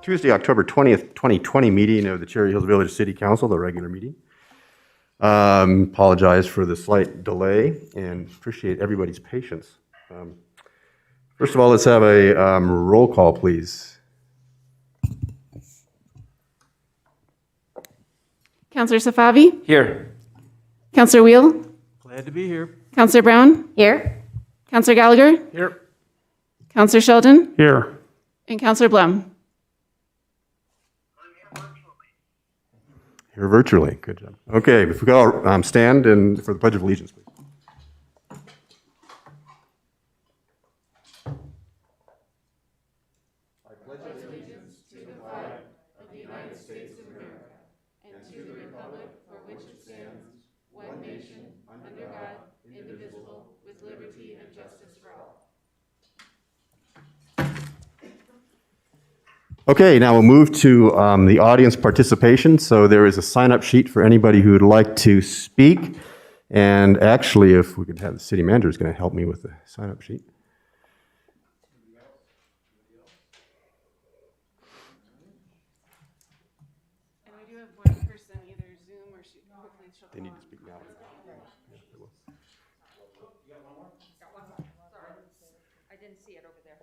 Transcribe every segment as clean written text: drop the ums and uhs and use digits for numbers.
Tuesday, October 20th, 2020 meeting of the Cherry Hills Village City Council, the regular meeting. Apologize for the slight delay and appreciate everybody's patience. First of all, let's have a roll call, please. Councillor Safavi? Here. Councillor Wheel? Glad to be here. Councillor Brown? Here. Councillor Gallagher? Here. Councillor Sheldon? Here. And Councillor Blum? Here virtually. Good job. Okay, if we could all stand and for the Pledge of Allegiance, please. Okay, now we'll move to the audience participation. So there is a sign-up sheet for anybody who would like to speak. And actually, if we could have the city manager is going to help me with the sign-up sheet. And we do have one person, either Zoom or hopefully she'll They need to speak now. I didn't see it over there.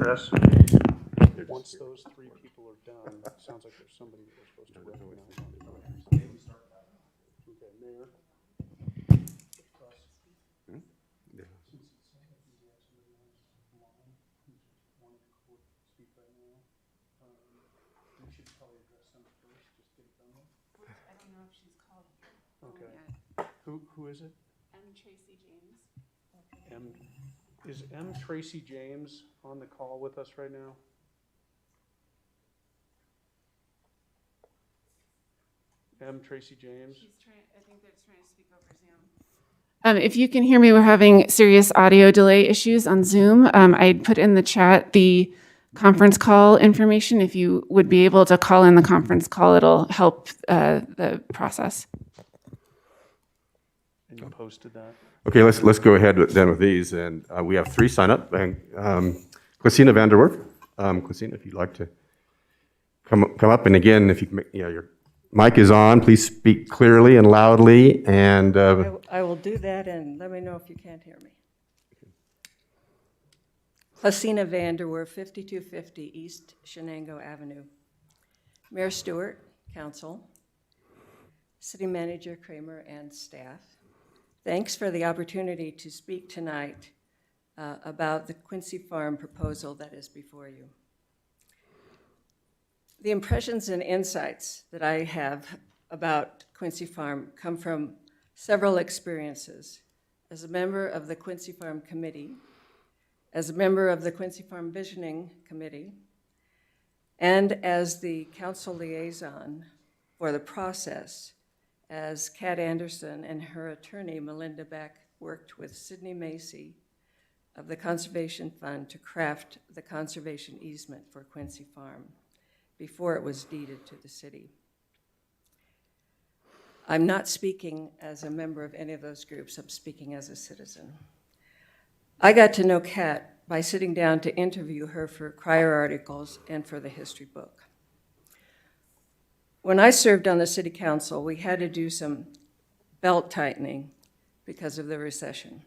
Chris, once those three people are done, it sounds like there's somebody that we're supposed to recognize. Okay, Mayor. We should probably address them first, just get it done with. I don't know if she's called Okay. yet. Who is it? I'm Tracy James. Is M. Tracy James on the call with us right now? M. Tracy James? She's trying, I think they're trying to speak over Zoom. If you can hear me, we're having serious audio delay issues on Zoom. I put in the chat the conference call information. If you would be able to call in the conference call, it'll help the process. And you posted that? Okay, let's go ahead then with these. And we have three sign-up. Christina Vanderwerf. Christina, if you'd like to come up. And again, if you can, your mic is on. Please speak clearly and loudly. And I will do that, and let me know if you can't hear me. Christina Vanderwerf, 5250 East Shenango Avenue. Mayor Stewart, Council, City Manager Kramer, and staff. Thanks for the opportunity to speak tonight about the Quincy Farm proposal that is before you. The impressions and insights that I have about Quincy Farm come from several experiences as a member of the Quincy Farm Committee, as a member of the Quincy Farm Visioning Committee, and as the council liaison for the process as Kat Anderson and her attorney, Melinda Beck, worked with Sidney Macy of the Conservation Fund to craft the conservation easement for Quincy Farm before it was deeded to the city. I'm not speaking as a member of any of those groups, I'm speaking as a citizen. I got to know Kat by sitting down to interview her for crier articles and for the history book. When I served on the city council, we had to do some belt tightening because of the recession.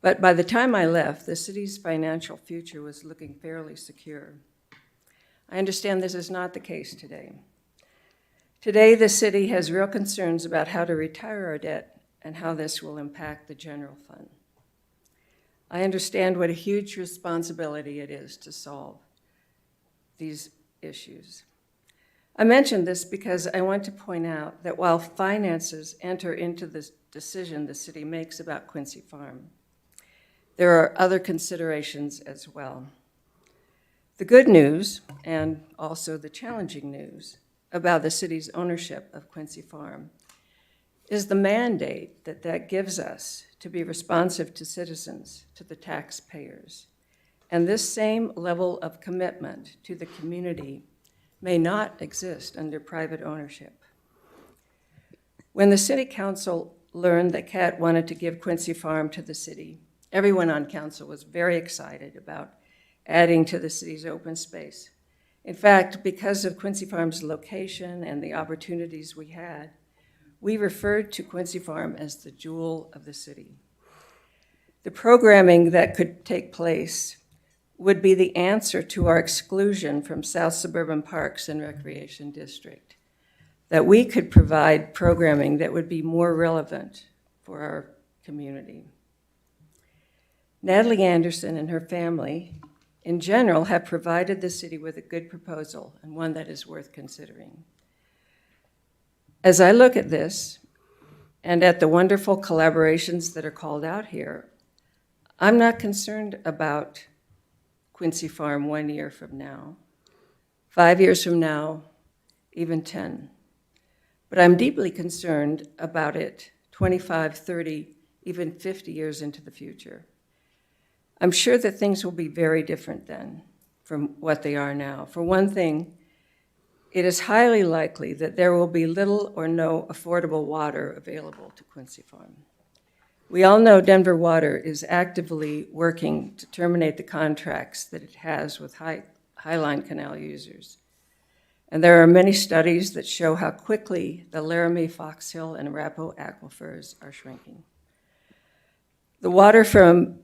But by the time I left, the city's financial future was looking fairly secure. I understand this is not the case today. Today, the city has real concerns about how to retire our debt and how this will impact the general fund. I understand what a huge responsibility it is to solve these issues. I mention this because I want to point out that while finances enter into the decision the city makes about Quincy Farm, there are other considerations as well. The good news, and also the challenging news, about the city's ownership of Quincy Farm is the mandate that gives us to be responsive to citizens, to the taxpayers. And this same level of commitment to the community may not exist under private ownership. When the city council learned that Kat wanted to give Quincy Farm to the city, Everyone on council was very excited about adding to the city's open space. In fact, because of Quincy Farm's location and the opportunities we had, we referred to Quincy Farm as the jewel of the city. The programming that could take place would be the answer to our exclusion from South Suburban Parks and Recreation District, that we could provide programming that would be more relevant for our community. Natalie Anderson and her family, in general, have provided the city with a good proposal and one that is worth considering. As I look at this and at the wonderful collaborations that are called out here, I'm not concerned about Quincy Farm 1 year from now, 5 years from now, even 10. But I'm deeply concerned about it 25, 30, even 50 years into the future. I'm sure that things will be very different then from what they are now. For one thing, it is highly likely that there will be little or no affordable water available to Quincy Farm. We all know Denver Water is actively working to terminate the contracts that it has with Highline Canal users. And there are many studies that show how quickly the Laramie, Fox Hill, and Arapahoe aquifers are shrinking. The water from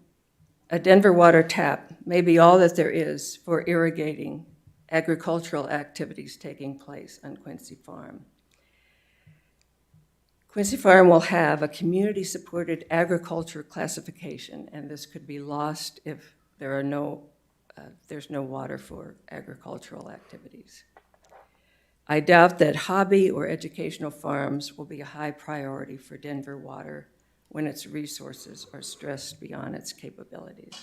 a Denver water tap may be all that there is for irrigating agricultural activities taking place on Quincy Farm. Quincy Farm will have a community-supported agriculture classification, and this could be lost if there's no water for agricultural activities. I doubt that hobby or educational farms will be a high priority for Denver Water when its resources are stressed beyond its capabilities.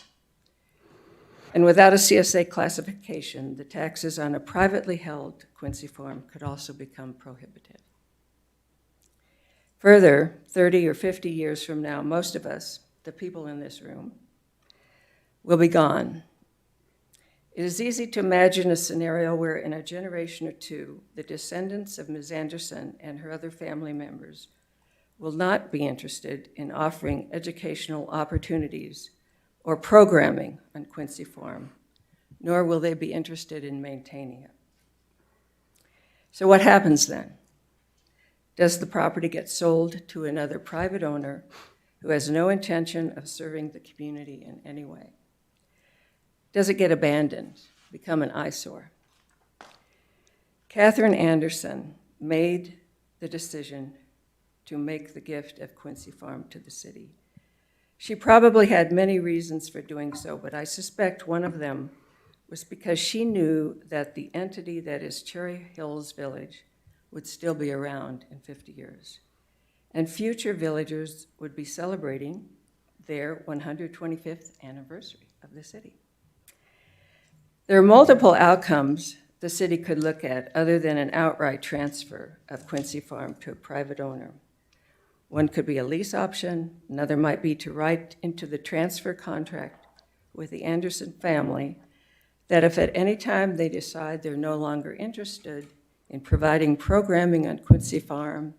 And without a CSA classification, the taxes on a privately held Quincy Farm could also become prohibitive. Further, 30 or 50 years from now, most of us, the people in this room, will be gone. It is easy to imagine a scenario where in a generation or two, the descendants of Ms. Anderson and her other family members will not be interested in offering educational opportunities or programming on Quincy Farm, nor will they be interested in maintaining it. So what happens then? Does the property get sold to another private owner who has no intention of serving the community in any way? Does it get abandoned, become an eyesore? Catherine Anderson made the decision to make the gift of Quincy Farm to the city. She probably had many reasons for doing so, but I suspect one of them was because she knew that the entity that is Cherry Hills Village would still be around in 50 years. And future villagers would be celebrating their 125th anniversary of the city. There are multiple outcomes the city could look at other than an outright transfer of Quincy Farm to a private owner. One could be a lease option, another might be to write into the transfer contract with the Anderson family that if at any time they decide they're no longer interested in providing programming on Quincy Farm,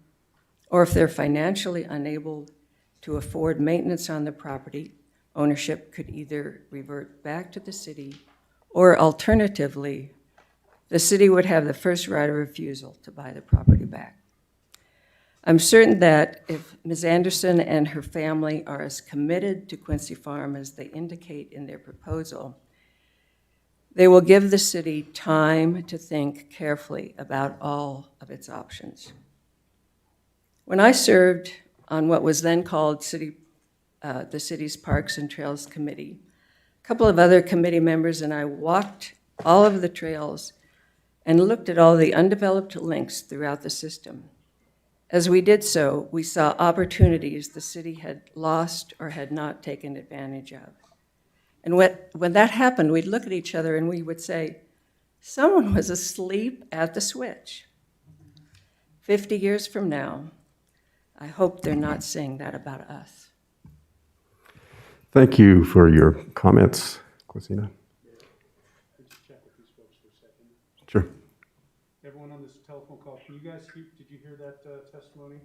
or if they're financially unable to afford maintenance on the property, ownership could either revert back to the city, or alternatively, the city would have the first right of refusal to buy the property back. I'm certain that if Ms. Anderson and her family are as committed to Quincy Farm as they indicate in their proposal, they will give the city time to think carefully about all of its options. When I served on what was then called the city's Parks and Trails Committee, a couple of other committee members and I walked all of the trails and looked at all the undeveloped links throughout the system. As we did so, we saw opportunities the city had lost or had not taken advantage of. And when that happened, we'd look at each other and we would say, someone was asleep at the switch. 50 years from now, I hope they're not saying that about us. Thank you for your comments, Quasina. Could you check with these folks for a second? Sure. Everyone on this telephone call, can you guys hear, did you hear that testimony?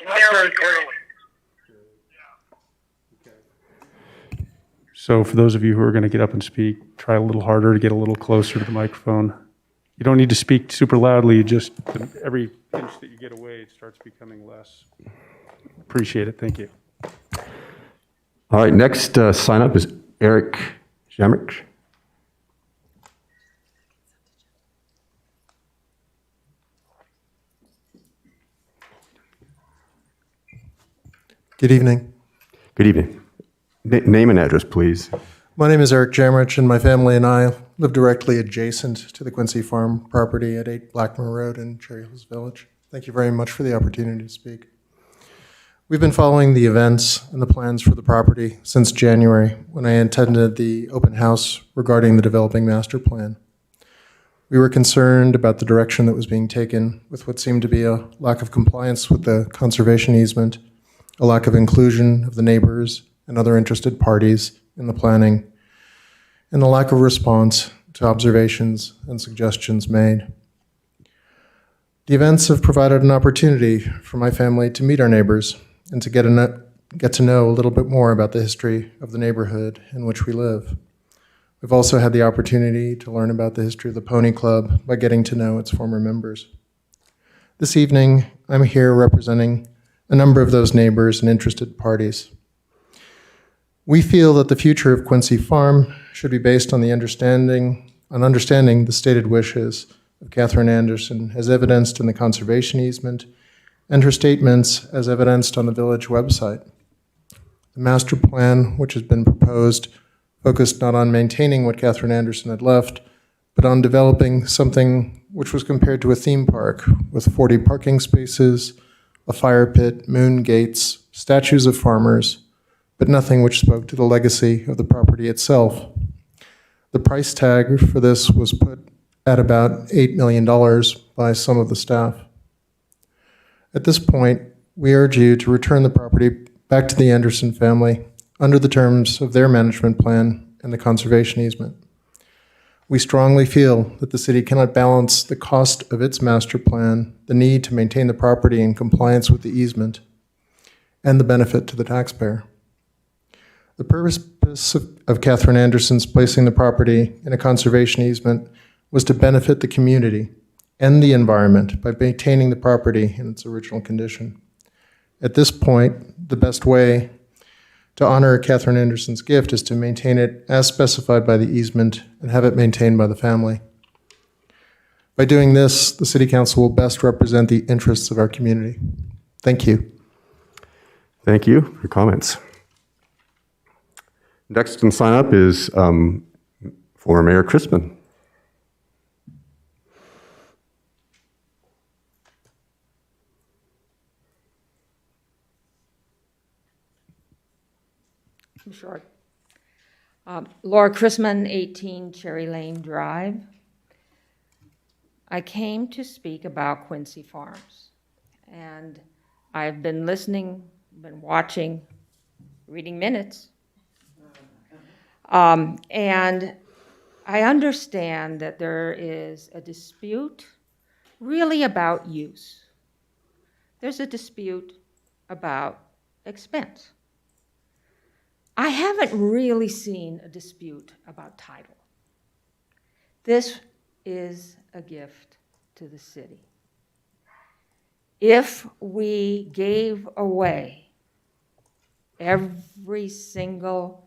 Not very clearly. Good. So for those of you who are going to get up and speak, try a little harder to get a little closer to the microphone. You don't need to speak super loudly, just every inch that you get away, it starts becoming less. Appreciate it, thank you. All right, next sign up is Eric Jamrich. Good evening. Good evening. Name and address, please. My name is Eric Jamrich, and my family and I live directly adjacent to the Quincy Farm property at 8 Blackmore Road in Cherry Hills Village. Thank you very much for the opportunity to speak. We've been following the events and the plans for the property since January, when I attended the open house regarding the developing master plan. We were concerned about the direction that was being taken with what seemed to be a lack of compliance with the conservation easement, a lack of inclusion of the neighbors and other interested parties in the planning, and the lack of response to observations and suggestions made. The events have provided an opportunity for my family to meet our neighbors and to get to know a little bit more about the history of the neighborhood in which we live. We've also had the opportunity to learn about the history of the Pony Club by getting to know its former members. This evening, I'm here representing a number of those neighbors and interested parties. We feel that the future of Quincy Farm should be based on understanding the stated wishes of Catherine Anderson as evidenced in the conservation easement and her statements as evidenced on the village website. The master plan, which has been proposed, focused not on maintaining what Catherine Anderson had left, but on developing something which was compared to a theme park with 40 parking spaces, a fire pit, moon gates, statues of farmers, but nothing which spoke to the legacy of the property itself. The price tag for this was put at about $8 million by some of the staff. At this point, we urge you to return the property back to the Anderson family under the terms of their management plan and the conservation easement. We strongly feel that the city cannot balance the cost of its master plan, the need to maintain the property in compliance with the easement, and the benefit to the taxpayer. The purpose of Catherine Anderson's placing the property in a conservation easement was to benefit the community and the environment by maintaining the property in its original condition. At this point, the best way to honor Catherine Anderson's gift is to maintain it as specified by the easement and have it maintained by the family. By doing this, the City Council will best represent the interests of our community. Thank you. Thank you for your comments. Next in sign up is former Mayor Crispin. I'm short. Laura Chrisman, 18 Cherry Lane Drive. I came to speak about Quincy Farms, and I've been listening, been watching, reading minutes, and I understand that there is a dispute really about use. There's a dispute about expense. I haven't really seen a dispute about title. This is a gift to the city. If we gave away every single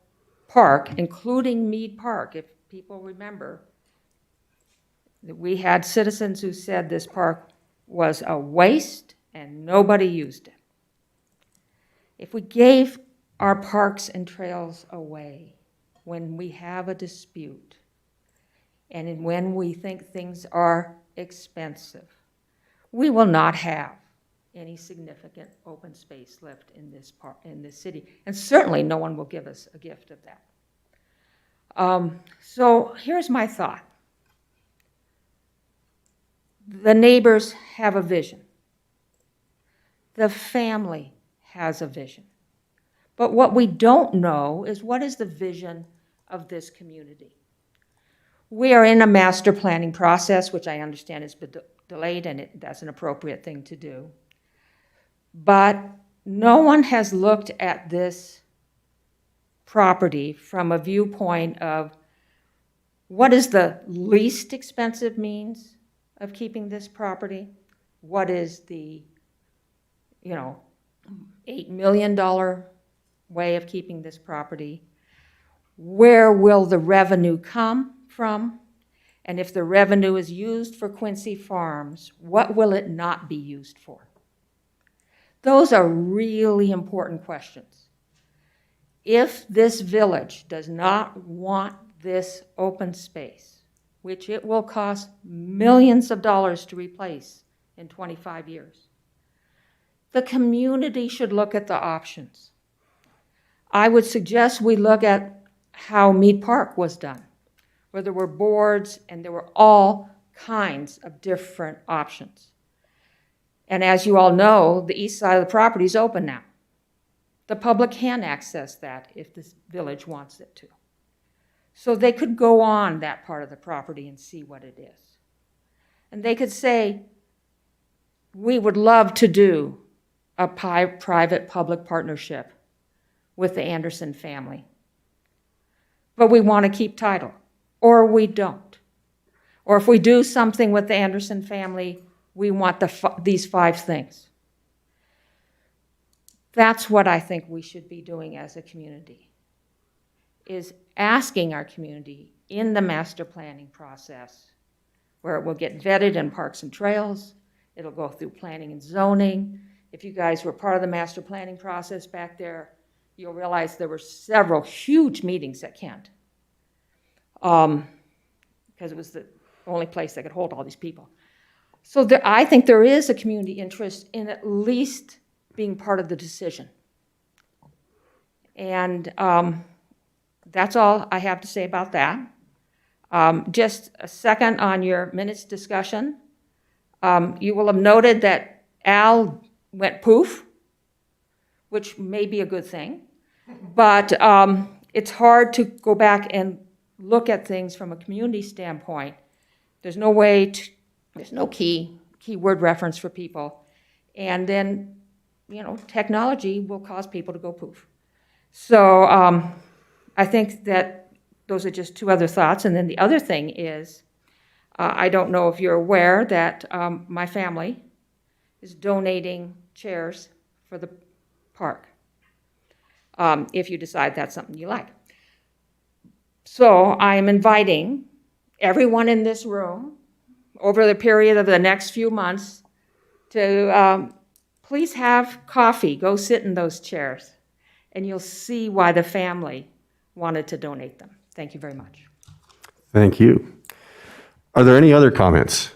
park, including Mead Park, if people remember, that we had citizens who said this park was a waste and nobody used it. If we gave our parks and trails away when we have a dispute and when we think things are expensive, we will not have any significant open space left in this city, and certainly no one will give us a gift of that. So here's my thought. The neighbors have a vision. The family has a vision. But what we don't know is what is the vision of this community. We are in a master planning process, which I understand has been delayed, and that's an appropriate thing to do. But no one has looked at this property from a viewpoint of what is the least expensive means of keeping this property? What is the, $8 million way of keeping this property? Where will the revenue come from? And if the revenue is used for Quincy Farms, what will it not be used for? Those are really important questions. If this village does not want this open space, which it will cost millions of dollars to replace in 25 years, the community should look at the options. I would suggest we look at how Mead Park was done, where there were boards and there were all kinds of different options. And as you all know, the east side of the property is open now. The public can access that if the village wants it to. So they could go on that part of the property and see what it is. And they could say, we would love to do a private-public partnership with the Anderson family, but we want to keep title, or we don't. Or if we do something with the Anderson family, we want these 5 things. That's what I think we should be doing as a community, is asking our community in the master planning process, where it will get vetted in Parks and Trails, it'll go through planning and zoning. If you guys were part of the master planning process back there, you'll realize there were several huge meetings at Kent, because it was the only place that could hold all these people. So I think there is a community interest in at least being part of the decision. And that's all I have to say about that. Just a second on your minutes discussion. You will have noted that Al went poof, which may be a good thing, but it's hard to go back and look at things from a community standpoint. There's no way to, there's no keyword reference for people. And then, technology will cause people to go poof. So I think that those are just 2 other thoughts. And then the other thing is, I don't know if you're aware that my family is donating chairs for the park, if you decide that's something you like. So I am inviting everyone in this room over the period of the next few months to please have coffee, go sit in those chairs, and you'll see why the family wanted to donate them. Thank you very much. Thank you. Are there any other comments?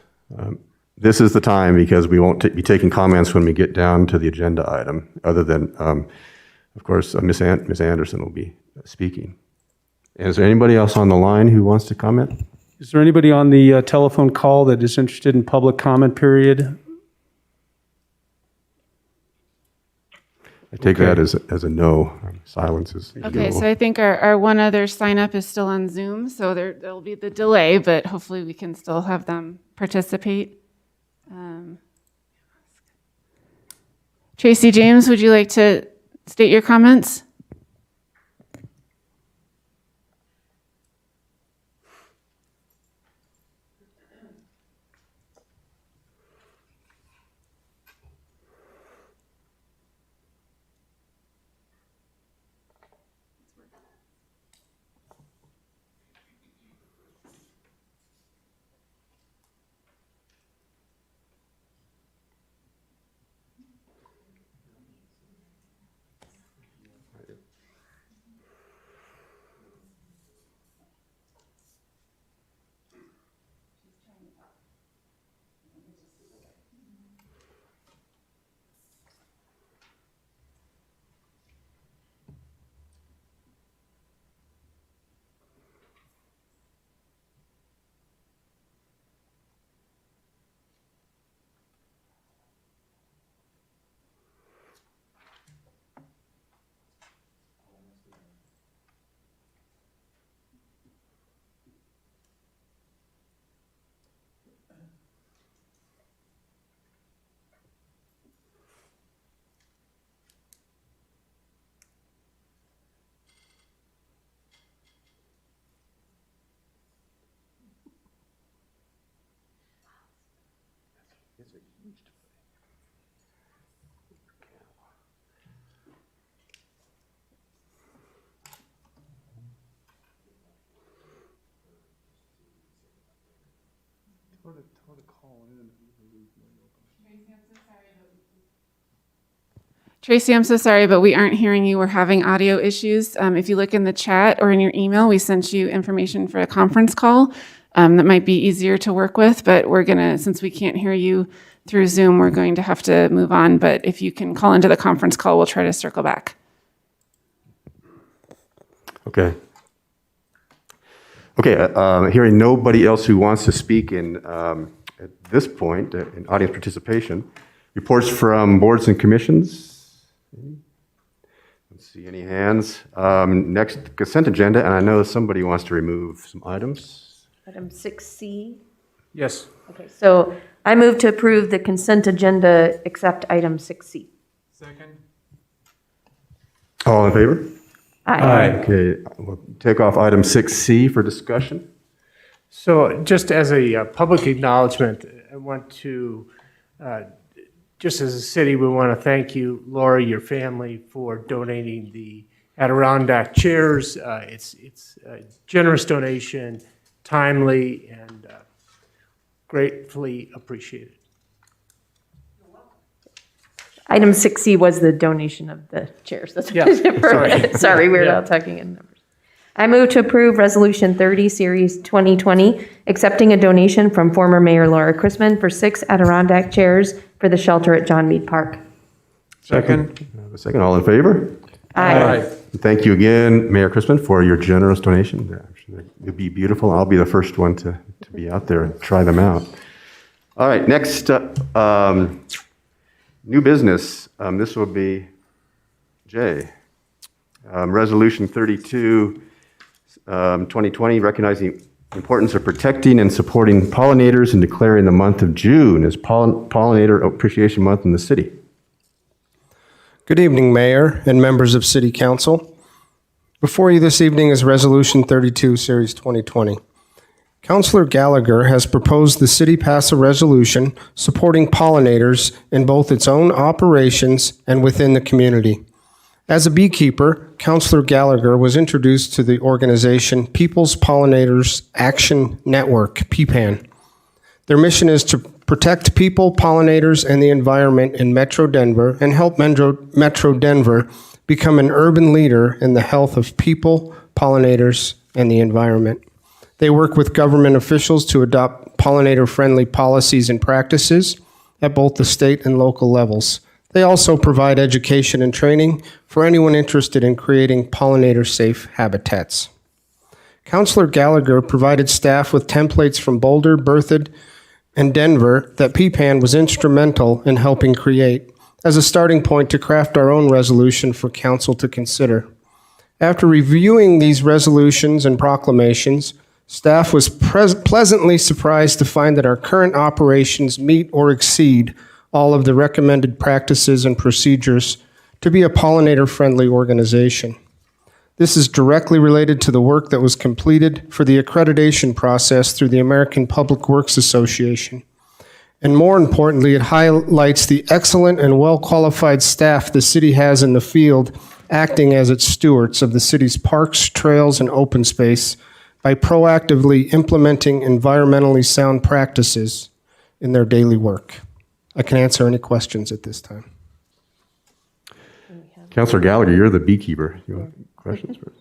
This is the time, because we won't be taking comments when we get down to the agenda item, other than, of course, Ms. Anderson will be speaking. Is there anybody else on the line who wants to comment? Is there anybody on the telephone call that is interested in public comment period? I take that as a no. Silence is. Okay, so I think our one other sign up is still on Zoom, so there'll be the delay, but hopefully we can still have them participate. Tracy James, would you like to state your comments? Tracy, I'm so sorry, but we aren't hearing you. We're having audio issues. If you look in the chat or in your email, we sent you information for a conference call that might be easier to work with, but we're gonna, since we can't hear you through Zoom, we're going to have to move on. But if you can call into the conference call, we'll try to circle back. Okay. Okay, hearing nobody else who wants to speak at this point, in audience participation, reports from boards and commissions. Don't see any hands. Next, consent agenda, and I know somebody wants to remove some items. Item 6C. Yes. Okay, so I move to approve the consent agenda except item 6C. All in favor? Aye. Okay, we'll take off item 6C for discussion. So just as a public acknowledgement, I want to, just as a city, we want to thank you, Laura, your family, for donating the Adirondack chairs. It's a generous donation, timely, and gratefully appreciated. Item 6C was the donation of the chairs. That's Yeah, sorry. Sorry, we're Yeah. not talking in numbers. I move to approve Resolution 30, Series 2020, accepting a donation from former Mayor Laura Chrisman for 6 Adirondack chairs for the shelter at John Mead Park. Second. A second, all in favor? Aye. Thank you again, Mayor Crispin, for your generous donation. It'll be beautiful. I'll be the first one to be out there and try them out. All right, next, new business. This will be Jay. Resolution 32, 2020, recognizing the importance of protecting and supporting pollinators and declaring the month of June as Pollinator Appreciation Month in the city. Good evening, Mayor and members of City Council. Before you this evening is Resolution 32, Series 2020. Councilor Gallagher has proposed the city pass a resolution supporting pollinators in both its own operations and within the community. As a beekeeper, Councilor Gallagher was introduced to the organization People's Pollinators Action Network, PPAN. Their mission is to protect people, pollinators, and the environment in Metro Denver and help Metro Denver become an urban leader in the health of people, pollinators, and the environment. They work with government officials to adopt pollinator-friendly policies and practices at both the state and local levels. They also provide education and training for anyone interested in creating pollinator-safe habitats. Councilor Gallagher provided staff with templates from Boulder, Berthoud, and Denver that PPAN was instrumental in helping create as a starting point to craft our own resolution for council to consider. After reviewing these resolutions and proclamations, staff was pleasantly surprised to find that our current operations meet or exceed all of the recommended practices and procedures to be a pollinator-friendly organization. This is directly related to the work that was completed for the accreditation process through the American Public Works Association. And more importantly, it highlights the excellent and well-qualified staff the city has in the field acting as its stewards of the city's parks, trails, and open space by proactively implementing environmentally sound practices in their daily work. I can answer any questions at this time. Councilor Gallagher, you're the beekeeper. You want questions first?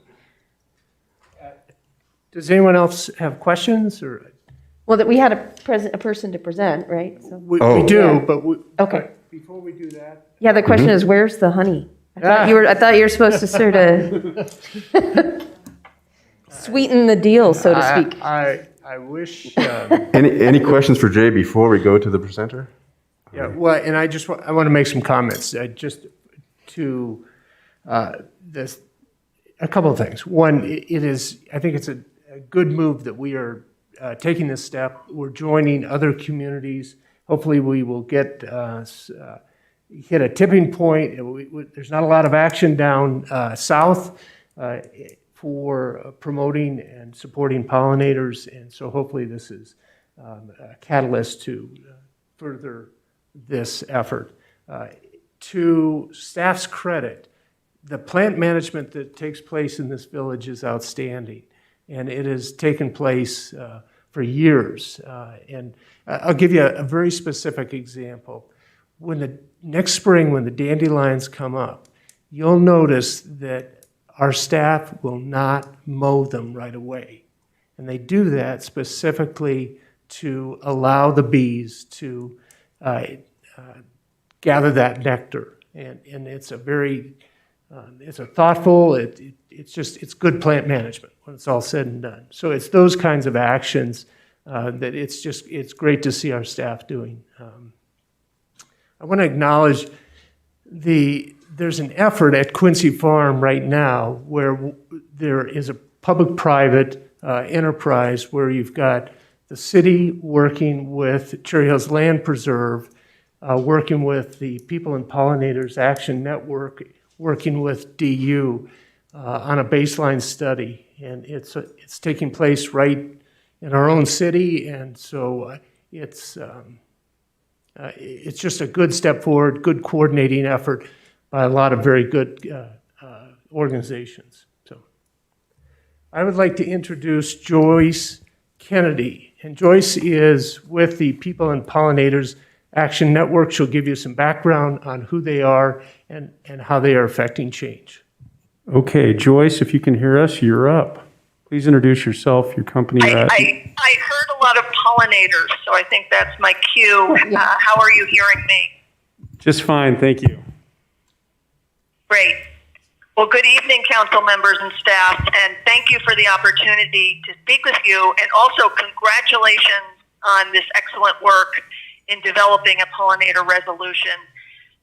Does anyone else have questions, or? Well, that we had a person to present, right? So, We Oh. do, Yeah. but Okay. before we do that. yeah, the question is, where's the honey? I thought you were supposed to sort of sweeten the deal, so to speak. I wish, Any questions for Jay before we go to the presenter? yeah, well, and I want to make some comments, just to this, a couple of things. One, I think it's a good move that we are taking this step. We're joining other communities. Hopefully, we will hit a tipping point. There's not a lot of action down south for promoting and supporting pollinators, and so hopefully this is a catalyst to further this effort. To staff's credit, the plant management that takes place in this village is outstanding, and it has taken place for years. And I'll give you a very specific example. Next spring, when the dandelions come up, you'll notice that our staff will not mow them right away. And they do that specifically to allow the bees to gather that nectar. And it's a very, it's a thoughtful, it's good plant management when it's all said and done. So it's those kinds of actions that it's great to see our staff doing. I want to acknowledge there's an effort at Quincy Farm right now where there is a public-private enterprise where you've got the city working with Cherry Hills Land Preserve, working with the People and Pollinators Action Network, working with DU on a baseline study. And it's taking place right in our own city, and so it's just a good step forward, good coordinating effort by a lot of very good organizations. So I would like to introduce Joyce Kennedy. And Joyce is with the People and Pollinators Action Network. She'll give you some background on who they are and how they are affecting change. Okay, Joyce, if you can hear us, you're up. Please introduce yourself, your company. I heard a lot of pollinators, so I think that's my cue. How are you hearing me? Just fine, thank you. Great. Well, good evening, council members and staff, and thank you for the opportunity to speak with you, and also congratulations on this excellent work in developing a pollinator resolution.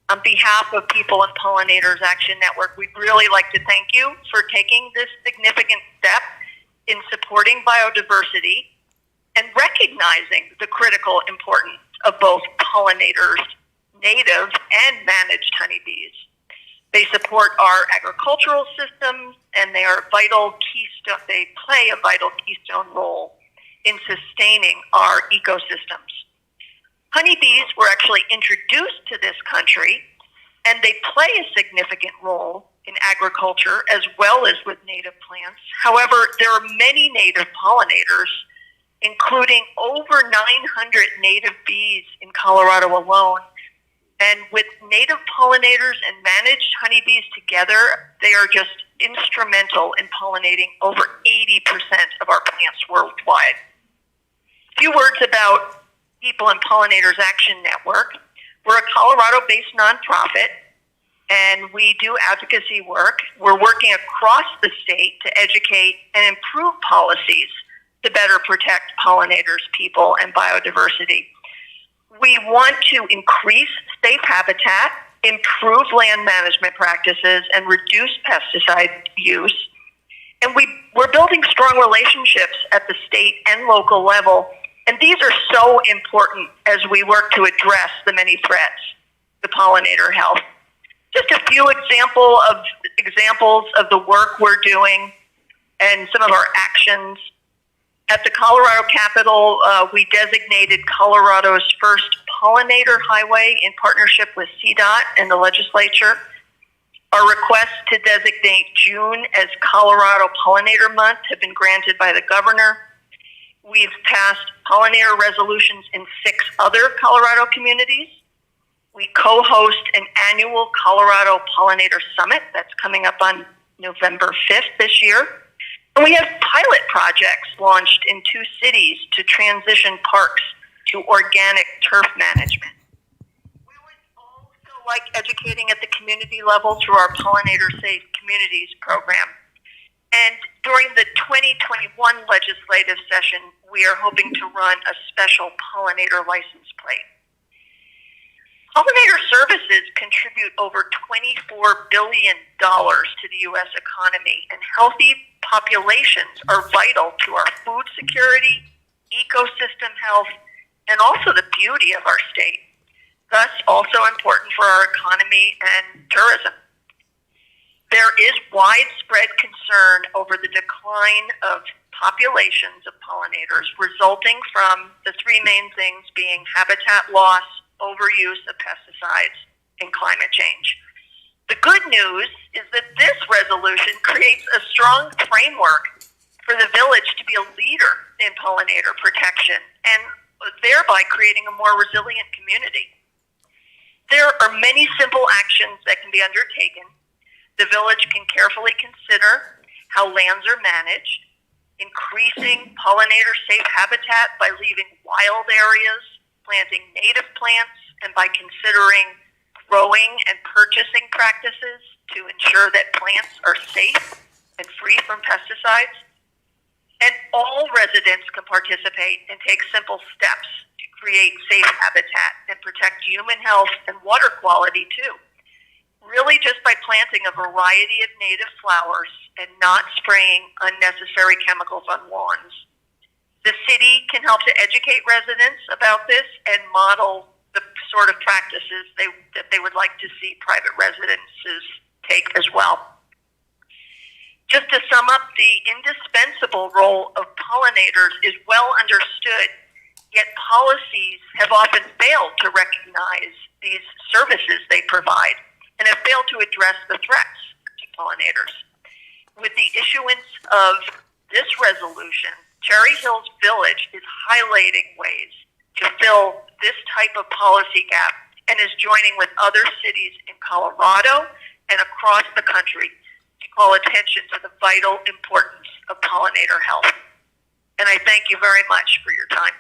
On behalf of People and Pollinators Action Network, we'd really like to thank you for taking this significant step in supporting biodiversity and recognizing the critical importance of both pollinators, native and managed honeybees. They support our agricultural systems, and they are vital keystone. They play a vital keystone role in sustaining our ecosystems. Honeybees were actually introduced to this country, and they play a significant role in agriculture as well as with native plants. However, there are many native pollinators, including over 900 native bees in Colorado alone. And with native pollinators and managed honeybees together, they are just instrumental in pollinating over 80% of our plants worldwide. A few words about People and Pollinators Action Network. We're a Colorado-based nonprofit, and we do advocacy work. We're working across the state to educate and improve policies to better protect pollinators, people, and biodiversity. We want to increase safe habitat, improve land management practices, and reduce pesticide use. And we're building strong relationships at the state and local level. And these are so important as we work to address the many threats to pollinator health. Just a few examples of the work we're doing and some of our actions. At the Colorado Capitol, we designated Colorado's first pollinator highway in partnership with CDOT and the legislature. Our requests to designate June as Colorado Pollinator Month have been granted by the governor. We've passed pollinator resolutions in 6 other Colorado communities. We co-host an annual Colorado Pollinator Summit that's coming up on November 5th this year. And we have pilot projects launched in 2 cities to transition parks to organic turf management. We would also like educating at the community level through our Pollinator Safe Communities program. And during the 2021 legislative session, we are hoping to run a special pollinator license plate. Pollinator services contribute over $24 billion to the U.S. economy, and healthy populations are vital to our food security, ecosystem health, and also the beauty of our state. Thus, also important for our economy and tourism. There is widespread concern over the decline of populations of pollinators resulting from the 3 main things being habitat loss, overuse of pesticides, and climate change. The good news is that this resolution creates a strong framework for the village to be a leader in pollinator protection and thereby creating a more resilient community. There are many simple actions that can be undertaken. The village can carefully consider how lands are managed, increasing pollinator-safe habitat by leaving wild areas, planting native plants, and by considering growing and purchasing practices to ensure that plants are safe and free from pesticides. And all residents can participate and take simple steps to create safe habitat and protect human health and water quality too. Really just by planting a variety of native flowers and not spraying unnecessary chemicals on lawns. The city can help to educate residents about this and model the sort of practices that they would like to see private residences take as well. Just to sum up, the indispensable role of pollinators is well understood, yet policies have often failed to recognize these services they provide and have failed to address the threats to pollinators. With the issuance of this resolution, Cherry Hills Village is highlighting ways to fill this type of policy gap and is joining with other cities in Colorado and across the country to call attention to the vital importance of pollinator health. And I thank you very much for your time.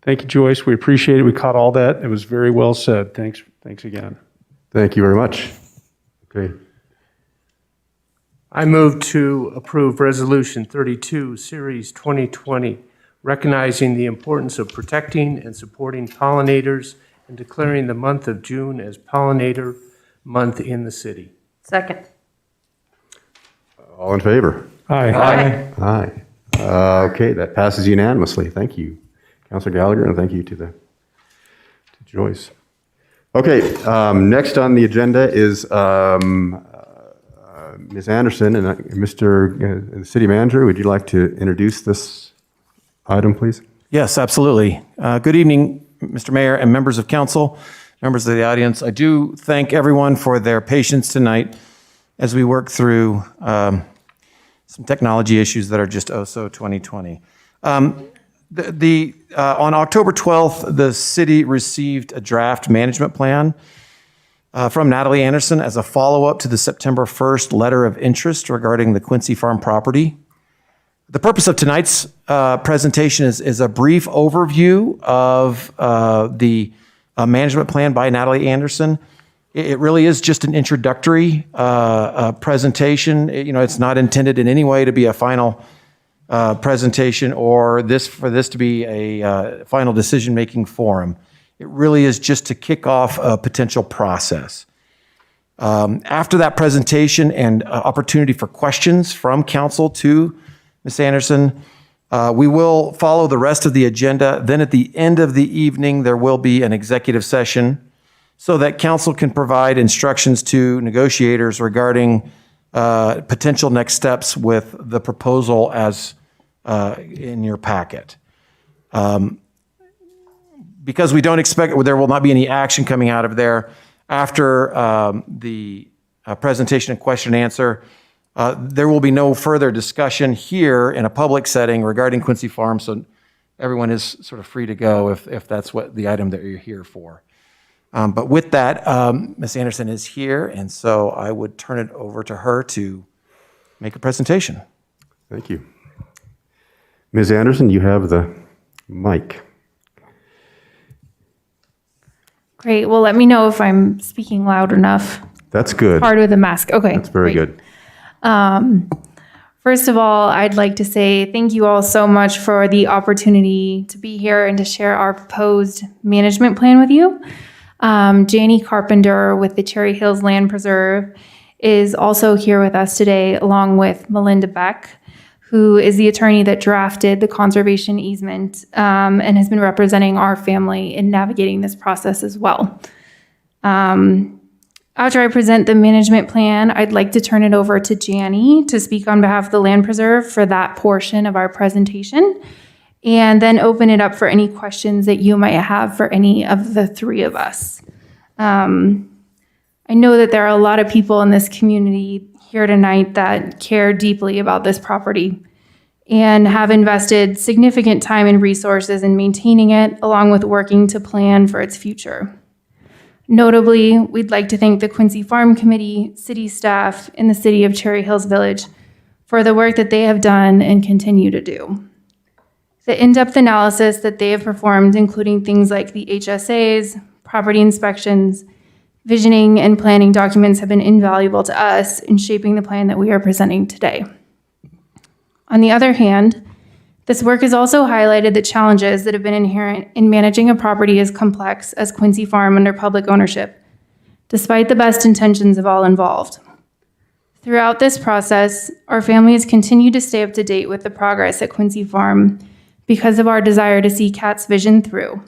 Thank you, Joyce. We appreciate it. We caught all that. It was very well said. Thanks again. Thank you very much. Okay. I move to approve Resolution 32, Series 2020, recognizing the importance of protecting and supporting pollinators and declaring the month of June as Pollinator Month in the city. Second. All in favor? Aye. Aye. Okay, that passes unanimously. Thank you, Councilor Gallagher, and thank you to Joyce. Okay, next on the agenda is Ms. Anderson and Mr. the City Manager. Would you like to introduce this item, please? Yes, absolutely. Good evening, Mr. Mayor and members of council, members of the audience. I do thank everyone for their patience tonight as we work through some technology issues that are just so 2020. On October 12th, the city received a draft management plan from Natalie Anderson as a follow-up to the September 1st letter of interest regarding the Quincy Farm property. The purpose of tonight's presentation is a brief overview of the management plan by Natalie Anderson. It really is just an introductory presentation. It's not intended in any way to be a final presentation or for this to be a final decision-making forum. It really is just to kick off a potential process. After that presentation and opportunity for questions from council to Ms. Anderson, we will follow the rest of the agenda. Then at the end of the evening, there will be an executive session so that council can provide instructions to negotiators regarding potential next steps with the proposal as in your packet. Because we don't expect, there will not be any action coming out of there after the presentation and question and answer. There will be no further discussion here in a public setting regarding Quincy Farm, so everyone is sort of free to go if that's what the item that you're here for. But with that, Ms. Anderson is here, and so I would turn it over to her to make a presentation. Thank you. Ms. Anderson, you have the mic. Great. Well, let me know if I'm speaking loud enough. That's good. Hard with a mask. Okay. That's very great. good. First of all, I'd like to say thank you all so much for the opportunity to be here and to share our proposed management plan with you. Janie Carpenter with the Cherry Hills Land Preserve is also here with us today, along with Melinda Beck, who is the attorney that drafted the conservation easement and has been representing our family in navigating this process as well. After I present the management plan, I'd like to turn it over to Janie to speak on behalf of the Land Preserve for that portion of our presentation. and then open it up for any questions that you might have for any of the three of us. I know that there are a lot of people in this community here tonight that care deeply about this property and have invested significant time and resources in maintaining it, along with working to plan for its future. Notably, we'd like to thank the Quincy Farm Committee, city staff, and the city of Cherry Hills Village for the work that they have done and continue to do. The in-depth analysis that they have performed, including things like the HSAs, property inspections, visioning, and planning documents, have been invaluable to us in shaping the plan that we are presenting today. On the other hand, this work has also highlighted the challenges that have been inherent in managing a property as complex as Quincy Farm under public ownership, despite the best intentions of all involved. Throughout this process, our family has continued to stay up to date with the progress at Quincy Farm because of our desire to see Kat's vision through.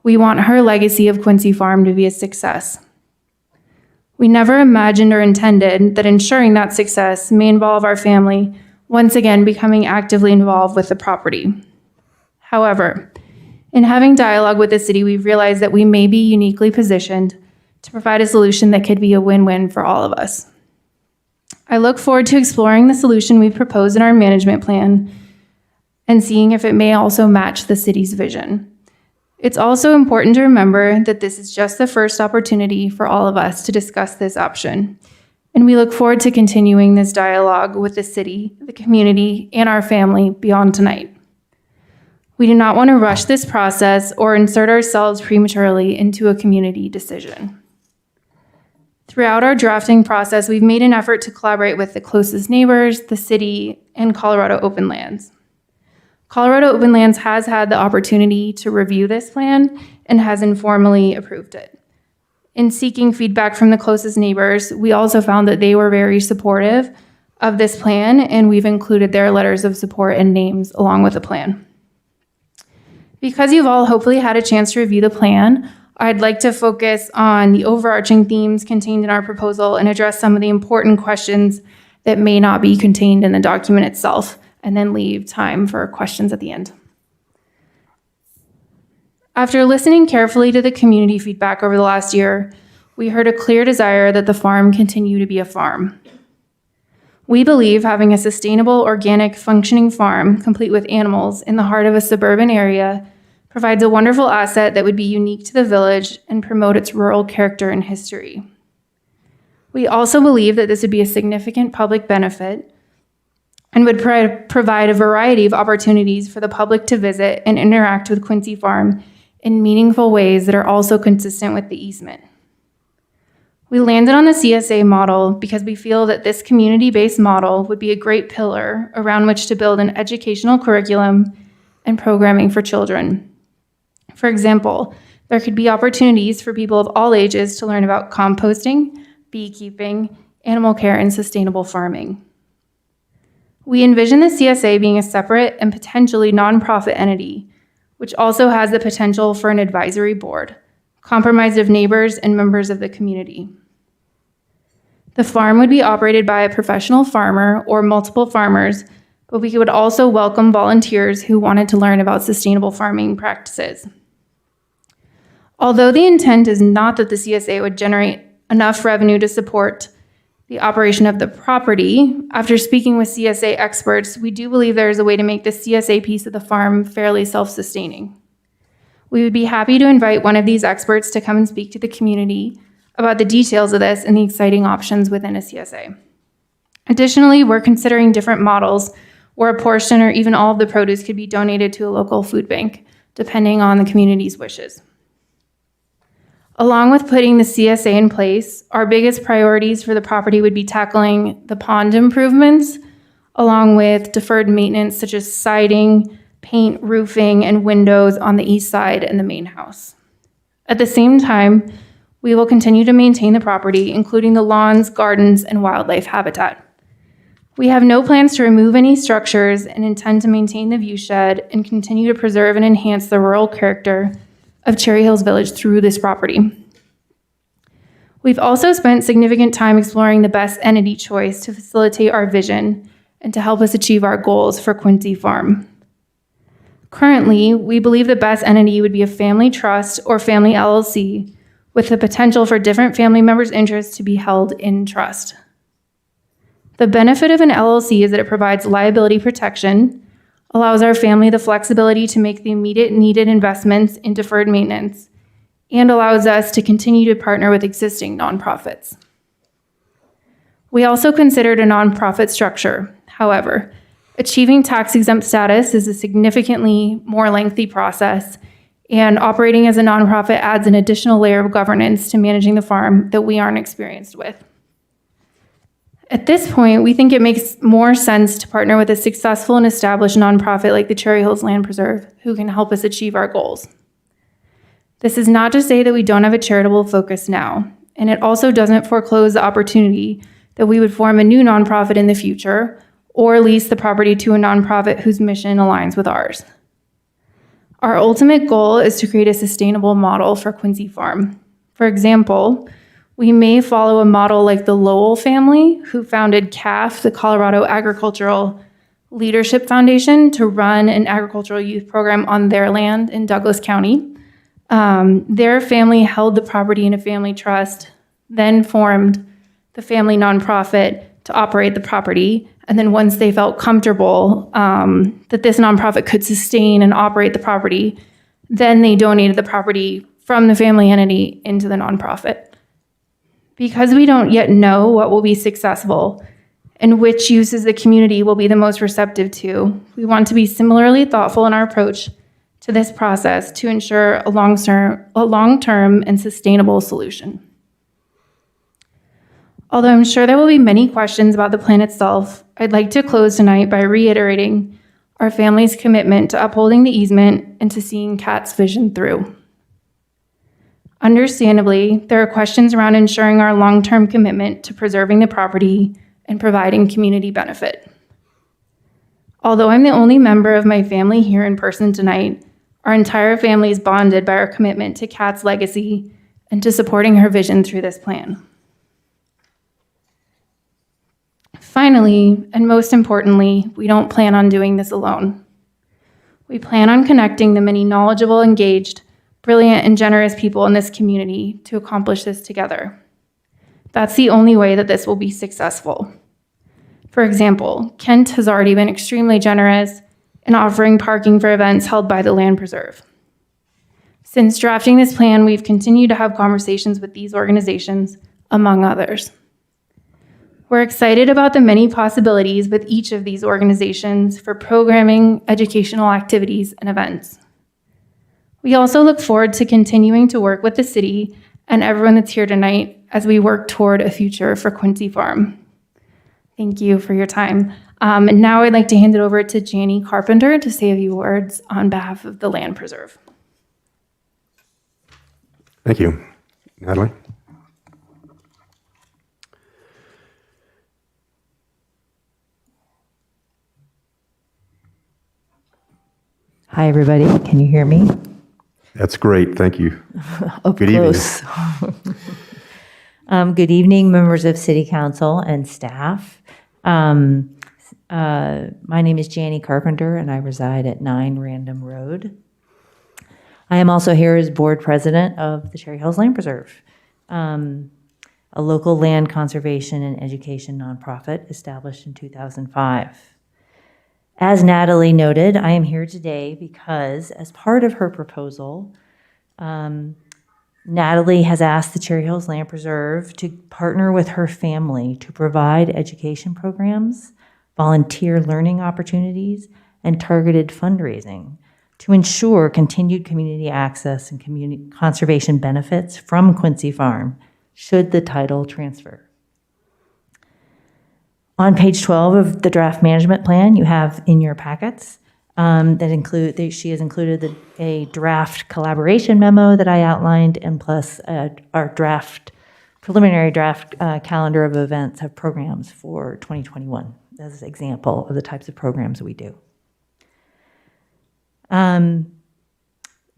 We want her legacy of Quincy Farm to be a success. We never imagined or intended that ensuring that success may involve our family once again becoming actively involved with the property. However, in having dialogue with the city, we've realized that we may be uniquely positioned to provide a solution that could be a win-win for all of us. I look forward to exploring the solution we've proposed in our management plan and seeing if it may also match the city's vision. It's also important to remember that this is just the first opportunity for all of us to discuss this option, and we look forward to continuing this dialogue with the city, the community, and our family beyond tonight. We do not want to rush this process or insert ourselves prematurely into a community decision. Throughout our drafting process, we've made an effort to collaborate with the closest neighbors, the city, and Colorado Open Lands. Colorado Open Lands has had the opportunity to review this plan and has informally approved it. In seeking feedback from the closest neighbors, we also found that they were very supportive of this plan, and we've included their letters of support and names along with the plan. Because you've all hopefully had a chance to review the plan, I'd like to focus on the overarching themes contained in our proposal and address some of the important questions that may not be contained in the document itself, and then leave time for questions at the end. After listening carefully to the community feedback over the last year, we heard a clear desire that the farm continue to be a farm. We believe having a sustainable, organic, functioning farm, complete with animals, in the heart of a suburban area provides a wonderful asset that would be unique to the village and promote its rural character and history. We also believe that this would be a significant public benefit and would provide a variety of opportunities for the public to visit and interact with Quincy Farm in meaningful ways that are also consistent with the easement. We landed on the CSA model because we feel that this community-based model would be a great pillar around which to build an educational curriculum and programming for children. For example, there could be opportunities for people of all ages to learn about composting, beekeeping, animal care, and sustainable farming. We envision the CSA being a separate and potentially nonprofit entity, which also has the potential for an advisory board, comprised of neighbors and members of the community. The farm would be operated by a professional farmer or multiple farmers, but we would also welcome volunteers who wanted to learn about sustainable farming practices. Although the intent is not that the CSA would generate enough revenue to support the operation of the property, after speaking with CSA experts, we do believe there is a way to make the CSA piece of the farm fairly self-sustaining. We would be happy to invite one of these experts to come and speak to the community about the details of this and the exciting options within a CSA. Additionally, we're considering different models where a portion or even all of the produce could be donated to a local food bank, depending on the community's wishes. Along with putting the CSA in place, our biggest priorities for the property would be tackling the pond improvements, along with deferred maintenance such as siding, paint, roofing, and windows on the east side and the main house. At the same time, we will continue to maintain the property, including the lawns, gardens, and wildlife habitat. We have no plans to remove any structures and intend to maintain the view shed and continue to preserve and enhance the rural character of Cherry Hills Village through this property. We've also spent significant time exploring the best entity choice to facilitate our vision and to help us achieve our goals for Quincy Farm. Currently, we believe the best entity would be a family trust or family LLC with the potential for different family members' interests to be held in trust. The benefit of an LLC is that it provides liability protection, allows our family the flexibility to make the immediate needed investments in deferred maintenance, and allows us to continue to partner with existing nonprofits. We also considered a nonprofit structure. However, achieving tax-exempt status is a significantly more lengthy process, and operating as a nonprofit adds an additional layer of governance to managing the farm that we aren't experienced with. At this point, we think it makes more sense to partner with a successful and established nonprofit like the Cherry Hills Land Preserve, who can help us achieve our goals. This is not to say that we don't have a charitable focus now, and it also doesn't foreclose the opportunity that we would form a new nonprofit in the future or lease the property to a nonprofit whose mission aligns with ours. Our ultimate goal is to create a sustainable model for Quincy Farm. For example, we may follow a model like the Lowell family, who founded CAF, the Colorado Agricultural Leadership Foundation, to run an agricultural youth program on their land in Douglas County. Their family held the property in a family trust, then formed the family nonprofit to operate the property. And then once they felt comfortable that this nonprofit could sustain and operate the property, then they donated the property from the family entity into the nonprofit. Because we don't yet know what will be successful and which uses the community will be the most receptive to, we want to be similarly thoughtful in our approach to this process to ensure a long-term and sustainable solution. Although I'm sure there will be many questions about the plan itself, I'd like to close tonight by reiterating our family's commitment to upholding the easement and to seeing Kat's vision through. Understandably, there are questions around ensuring our long-term commitment to preserving the property and providing community benefit. Although I'm the only member of my family here in person tonight, our entire family is bonded by our commitment to Kat's legacy and to supporting her vision through this plan. Finally, and most importantly, we don't plan on doing this alone. We plan on connecting the many knowledgeable, engaged, brilliant, and generous people in this community to accomplish this together. That's the only way that this will be successful. For example, Kent has already been extremely generous in offering parking for events held by the Land Preserve. Since drafting this plan, we've continued to have conversations with these organizations, among others. We're excited about the many possibilities with each of these organizations for programming, educational activities, and events. We also look forward to continuing to work with the city and everyone that's here tonight as we work toward a future for Quincy Farm. Thank you for your time. And now I'd like to hand it over to Janie Carpenter to say a few words on behalf of the Land Preserve. Thank you. Natalie? Hi, everybody. Can you hear me? That's great. Thank you. Up Good close. Good evening, members of City Council and staff. My name is Janie Carpenter, and I reside at 9 Random Road. I am also here as board president of the Cherry Hills Land Preserve, a local land conservation and education nonprofit established in 2005. As Natalie noted, I am here today because, as part of her proposal, Natalie has asked the Cherry Hills Land Preserve to partner with her family to provide education programs, volunteer learning opportunities, and targeted fundraising to ensure continued community access and community conservation benefits from Quincy Farm should the title transfer. On page 12 of the draft management plan you have in your packets, she has included a draft collaboration memo that I outlined, and plus our preliminary draft calendar of events of programs for 2021 as an example of the types of programs we do. The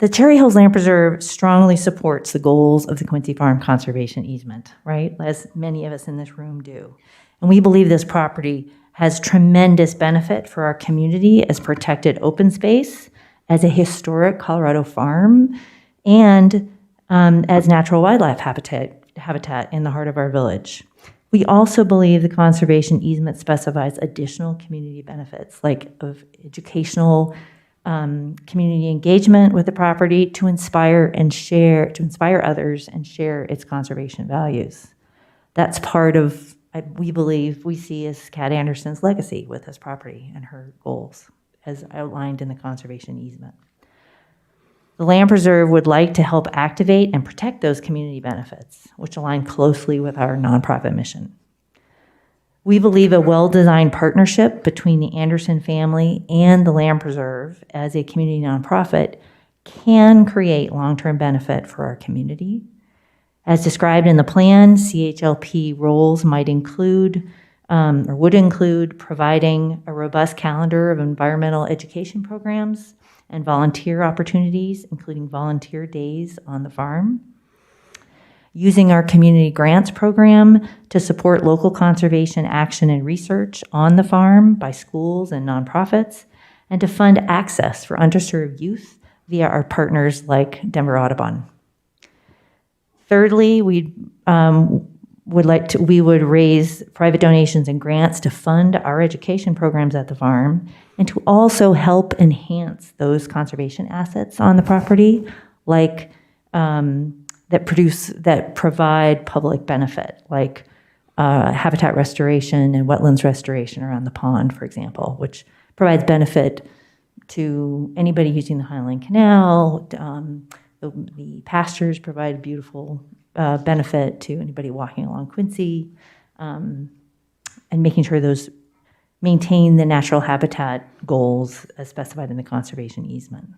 Cherry Hills Land Preserve strongly supports the goals of the Quincy Farm Conservation Easement, right? As many of us in this room do. And we believe this property has tremendous benefit for our community as protected open space as a historic Colorado farm and as natural wildlife habitat in the heart of our village. We also believe the conservation easement specifies additional community benefits, like of educational community engagement with the property to inspire others and share its conservation values. That's part of, we believe, we see as Kat Anderson's legacy with this property and her goals, as outlined in the conservation easement. The Land Preserve would like to help activate and protect those community benefits, which align closely with our nonprofit mission. We believe a well-designed partnership between the Anderson family and the Land Preserve as a community nonprofit can create long-term benefit for our community. As described in the plan, CHLP roles might include or would include providing a robust calendar of environmental education programs and volunteer opportunities, including volunteer days on the farm, using our community grants program to support local conservation action and research on the farm by schools and nonprofits, and to fund access for underserved youth via our partners like Denver Audubon. Thirdly, we would raise private donations and grants to fund our education programs at the farm and to also help enhance those conservation assets on the property, like that provide public benefit, like habitat restoration and wetlands restoration around the pond, for example, which provides benefit to anybody using the Highline Canal. The pastures provide beautiful benefit to anybody walking along Quincy, and making sure those maintain the natural habitat goals as specified in the conservation easement.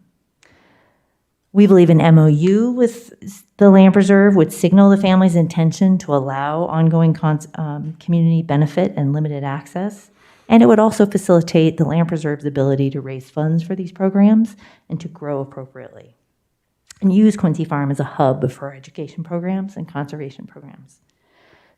We believe an MOU with the Land Preserve would signal the family's intention to allow ongoing community benefit and limited access, and it would also facilitate the Land Preserve's ability to raise funds for these programs and to grow appropriately, and use Quincy Farm as a hub for education programs and conservation programs.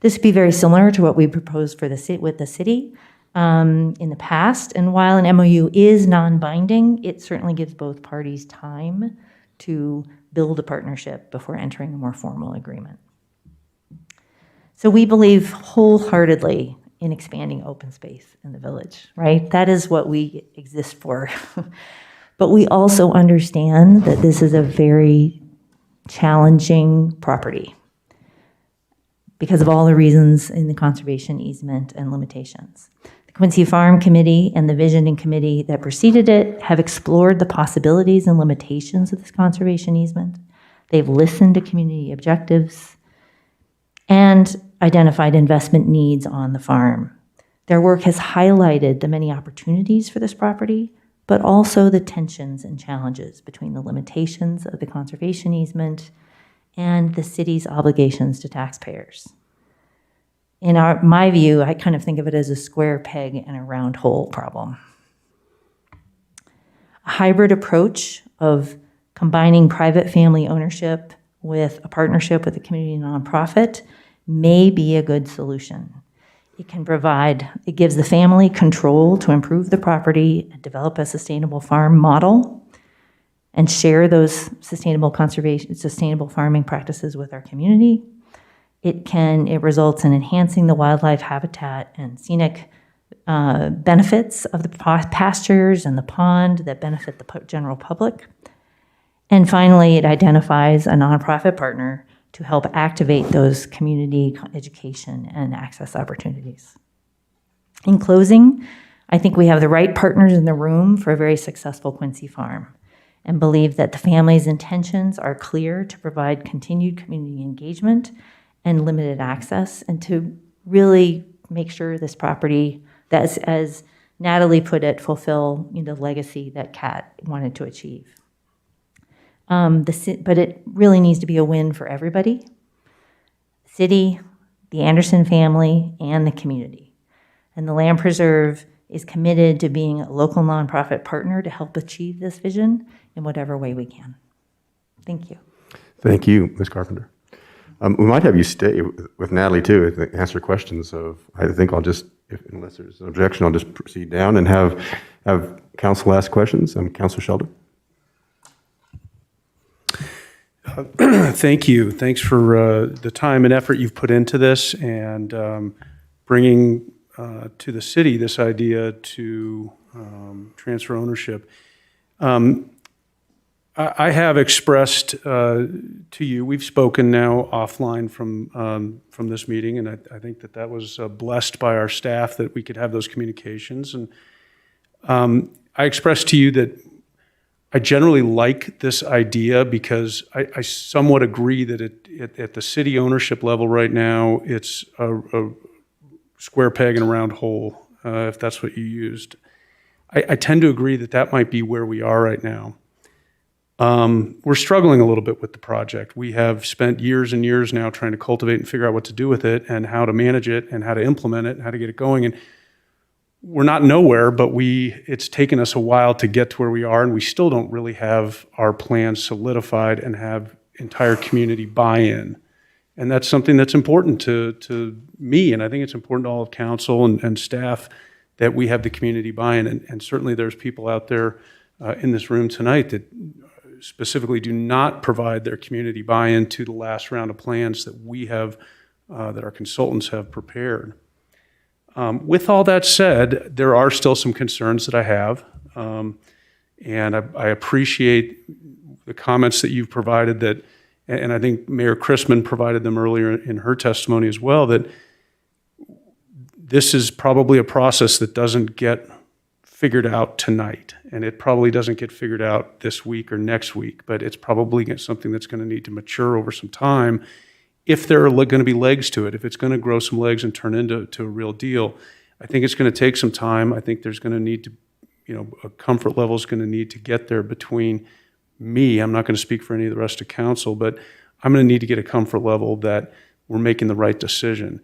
This would be very similar to what we proposed with the city in the past, and while an MOU is non-binding, it certainly gives both parties time to build a partnership before entering a more formal agreement. So we believe wholeheartedly in expanding open space in the village, right? That is what we exist for. But we also understand that this is a very challenging property because of all the reasons in the conservation easement and limitations. The Quincy Farm Committee and the Visioning Committee that preceded it have explored the possibilities and limitations of this conservation easement. They've listened to community objectives and identified investment needs on the farm. Their work has highlighted the many opportunities for this property, but also the tensions and challenges between the limitations of the conservation easement and the city's obligations to taxpayers. In my view, I kind of think of it as a square peg and a round hole problem. A hybrid approach of combining private family ownership with a partnership with a community nonprofit may be a good solution. It gives the family control to improve the property and develop a sustainable farm model and share those sustainable farming practices with our community. It results in enhancing the wildlife habitat and scenic benefits of the pastures and the pond that benefit the general public. And finally, it identifies a nonprofit partner to help activate those community education and access opportunities. In closing, I think we have the right partners in the room for a very successful Quincy Farm, and believe that the family's intentions are clear to provide continued community engagement and limited access, and to really make sure this property, that, as Natalie put it, fulfill the legacy that Kat wanted to achieve. But it really needs to be a win for everybody: the city, the Anderson family, and the community. And the Land Preserve is committed to being a local nonprofit partner to help achieve this vision in whatever way we can. Thank you. Thank you, Ms. Carpenter. We might have you stay with Natalie too, to answer questions. So I think I'll just, unless there's an objection, I'll just proceed down and have council ask questions. Councilor Sheldon. Thank you. Thanks for the time and effort you've put into this and bringing to the city this idea to transfer ownership. I have expressed to you, we've spoken now offline from this meeting, and I think that that was blessed by our staff that we could have those communications. And I expressed to you that I generally like this idea because I somewhat agree that at the city ownership level right now, it's a square peg in a round hole, if that's what you used. I tend to agree that that might be where we are right now. We're struggling a little bit with the project. We have spent years and years now trying to cultivate and figure out what to do with it and how to manage it and how to implement it and how to get it going. And we're not nowhere, but it's taken us a while to get to where we are, and we still don't really have our plans solidified and have entire community buy-in. And that's something that's important to me, and I think it's important to all of council and staff that we have the community buy-in. And certainly there's people out there in this room tonight that specifically do not provide their community buy-in to the last round of plans that we have, that our consultants have prepared. With all that said, there are still some concerns that I have, and I appreciate the comments that you've provided that, and I think Mayor Chrisman provided them earlier in her testimony as well, that this is probably a process that doesn't get figured out tonight, and it probably doesn't get figured out this week or next week, but it's probably something that's going to need to mature over some time if there are going to be legs to it, if it's going to grow some legs and turn into a real deal. I think it's going to take some time. I think there's going to need to, a comfort level is going to need to get there between me. I'm not going to speak for any of the rest of council, but I'm going to need to get a comfort level that we're making the right decision.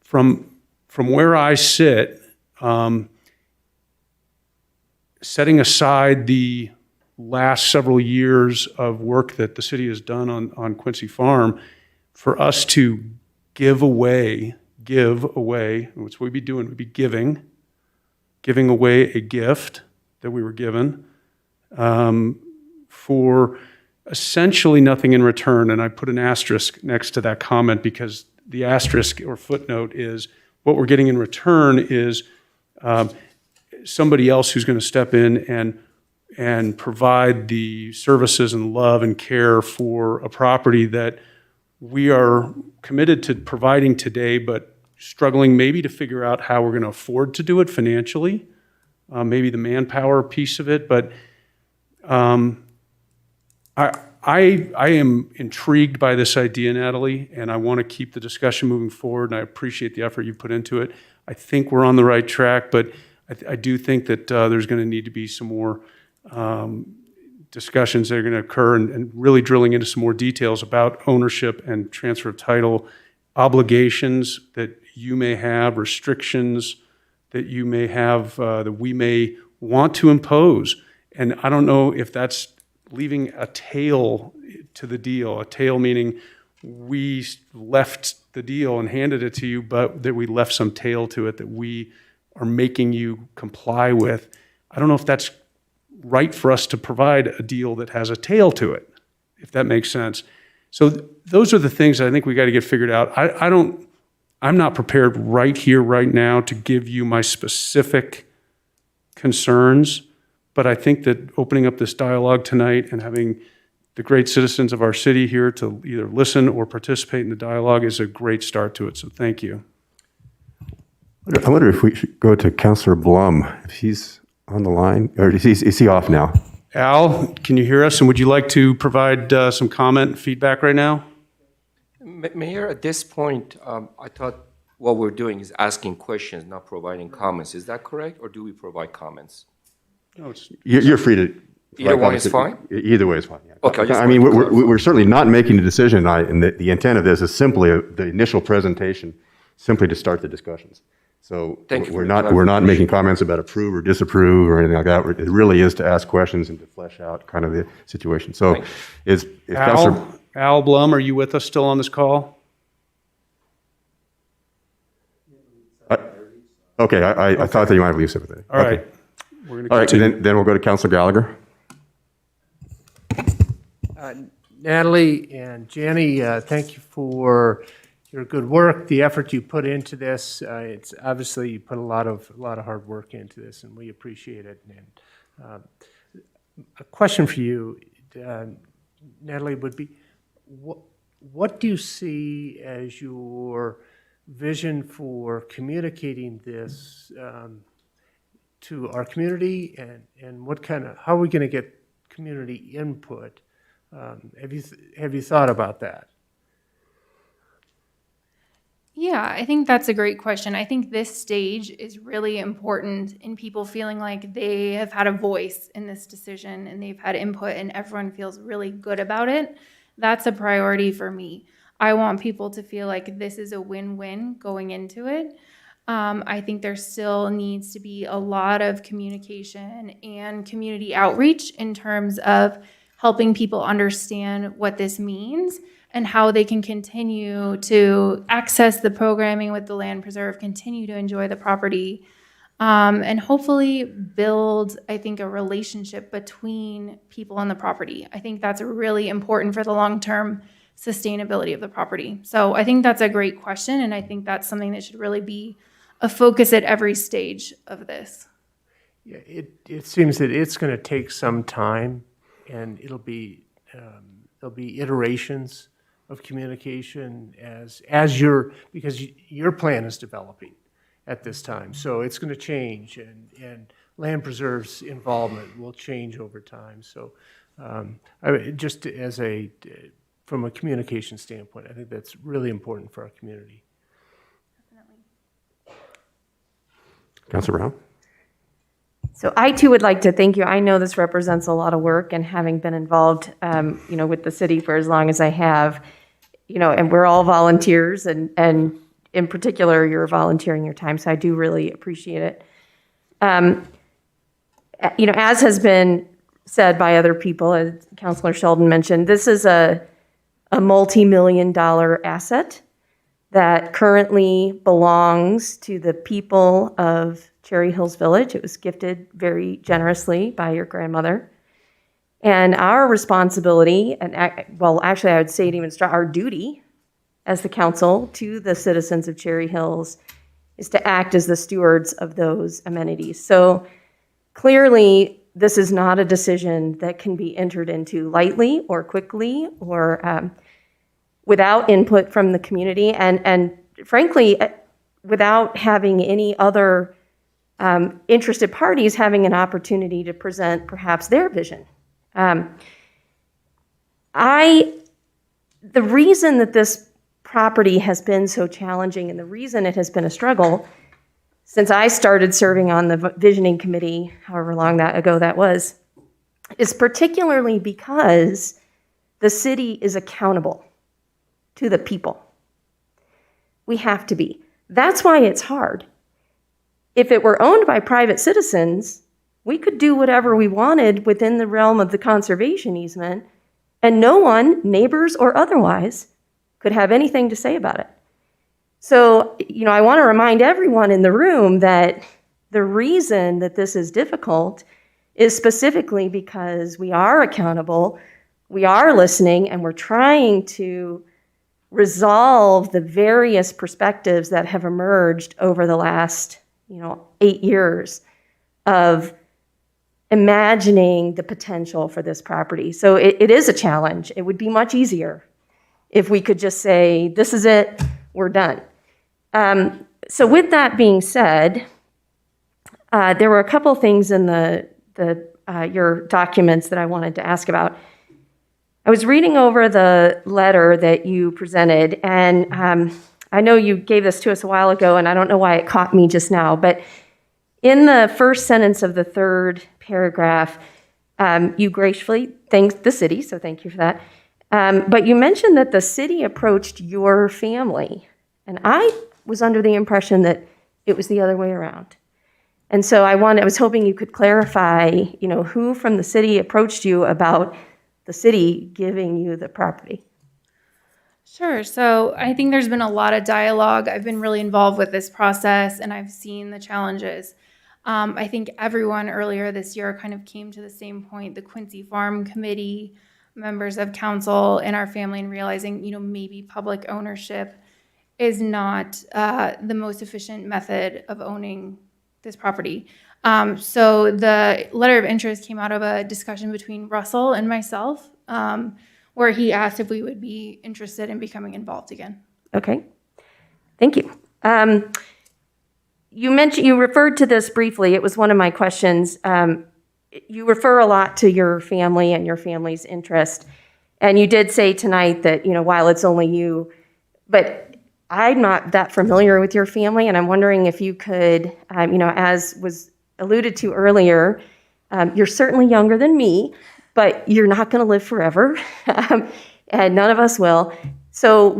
From where I sit, setting aside the last several years of work that the city has done on Quincy Farm, for us to give away, which we'd be doing, we'd be giving away a gift that we were given for essentially nothing in return. And I put an asterisk next to that comment because the asterisk or footnote is what we're getting in return is somebody else who's going to step in and provide the services and love and care for a property that we are committed to providing today, but struggling maybe to figure out how we're going to afford to do it financially, maybe the manpower piece of it. But I am intrigued by this idea, Natalie, and I want to keep the discussion moving forward, and I appreciate the effort you've put into it. I think we're on the right track, but I do think that there's going to need to be some more discussions that are going to occur and really drilling into some more details about ownership and transfer of title, obligations that you may have, restrictions that you may have, that we may want to impose. And I don't know if that's leaving a tail to the deal, a tail meaning we left the deal and handed it to you, but that we left some tail to it that we are making you comply with. I don't know if that's right for us to provide a deal that has a tail to it, if that makes sense. So those are the things that I think we got to get figured out. I'm not prepared right here, right now to give you my specific concerns, but I think that opening up this dialogue tonight and having the great citizens of our city here to either listen or participate in the dialogue is a great start to it. So thank you. I wonder if we should go to Councillor Blum, if he's on the line, or is he off now? Al, can you hear us? And would you like to provide some comment and feedback right now? Mayor, at this point, I thought what we're doing is asking questions, not providing comments. Is that correct, or do we provide comments? No, it's You're free to. Either one is fine? Either way is fine. Yeah. Okay. I mean, we're certainly not making a decision, and the intent of this is simply the initial presentation, simply to start the discussions. So we're not making comments about approve or disapprove or anything like that. It really is to ask questions and to flesh out kind of the situation. So is Councillor Al Blum, are you with us still on this call? Okay, I thought that you might leave sympathy. All right. We're going to All right, then we'll go to Councillor Gallagher. Natalie and Jenny, thank you for your good work, the effort you put into this. It's obviously you put a lot of hard work into this, and we appreciate it. And a question for you, Natalie, would be, what do you see as your vision for communicating this to our community, and how are we going to get community input? Have you thought about that? Yeah, I think that's a great question. I think this stage is really important in people feeling like they have had a voice in this decision and they've had input and everyone feels really good about it. That's a priority for me. I want people to feel like this is a win-win going into it. I think there still needs to be a lot of communication and community outreach in terms of helping people understand what this means and how they can continue to access the programming with the land preserve, continue to enjoy the property, and hopefully build, I think, a relationship between people and the property. I think that's really important for the long-term sustainability of the property. So I think that's a great question, and I think that's something that should really be a focus at every stage of this. Yeah, it seems that it's going to take some time, and there'll be iterations of communication because your plan is developing at this time. So it's going to change, and land preserve's involvement will change over time. So just from a communication standpoint, I think that's really important for our community. Councilor Brown? So I too would like to thank you. I know this represents a lot of work, and having been involved, with the city for as long as I have, and we're all volunteers, and in particular, you're volunteering your time, so I do really appreciate it. As has been said by other people, as Councilor Sheldon mentioned, this is a multi-million-dollar asset that currently belongs to the people of Cherry Hills Village. It was gifted very generously by your grandmother. And our responsibility, actually I would say it even our duty as the council to the citizens of Cherry Hills is to act as the stewards of those amenities. So clearly, this is not a decision that can be entered into lightly or quickly or without input from the community, and frankly, without having any other interested parties having an opportunity to present perhaps their vision. The reason that this property has been so challenging and the reason it has been a struggle since I started serving on the visioning committee, however long ago that was, is particularly because the city is accountable to the people. We have to be. That's why it's hard. If it were owned by private citizens, we could do whatever we wanted within the realm of the conservation easement, and no one, neighbors or otherwise, could have anything to say about it. So, I want to remind everyone in the room that the reason that this is difficult is specifically because we are accountable, we are listening, and we're trying to resolve the various perspectives that have emerged over the last 8 years of imagining the potential for this property. So it is a challenge. It would be much easier if we could just say, this is it, we're done. So with that being said, there were a couple things in your documents that I wanted to ask about. I was reading over the letter that you presented, and I know you gave this to us a while ago, and I don't know why it caught me just now, but in the first sentence of the third paragraph, you graciously thanked the city, so thank you for that. But you mentioned that the city approached your family, and I was under the impression that it was the other way around. And so I was hoping you could clarify, who from the city approached you about the city giving you the property. Sure. So I think there's been a lot of dialogue. I've been really involved with this process, and I've seen the challenges. I think everyone earlier this year kind of came to the same point. The Quincy Farm Committee, members of council and our family and realizing, maybe public ownership is not the most efficient method of owning this property. So the letter of interest came out of a discussion between Russell and myself, where he asked if we would be interested in becoming involved again. Okay, thank you. You referred to this briefly. It was one of my questions. You refer a lot to your family and your family's interest. And you did say tonight that, while it's only you, but I'm not that familiar with your family, and I'm wondering if you could, as was alluded to earlier, you're certainly younger than me, but you're not going to live forever, and none of us will. So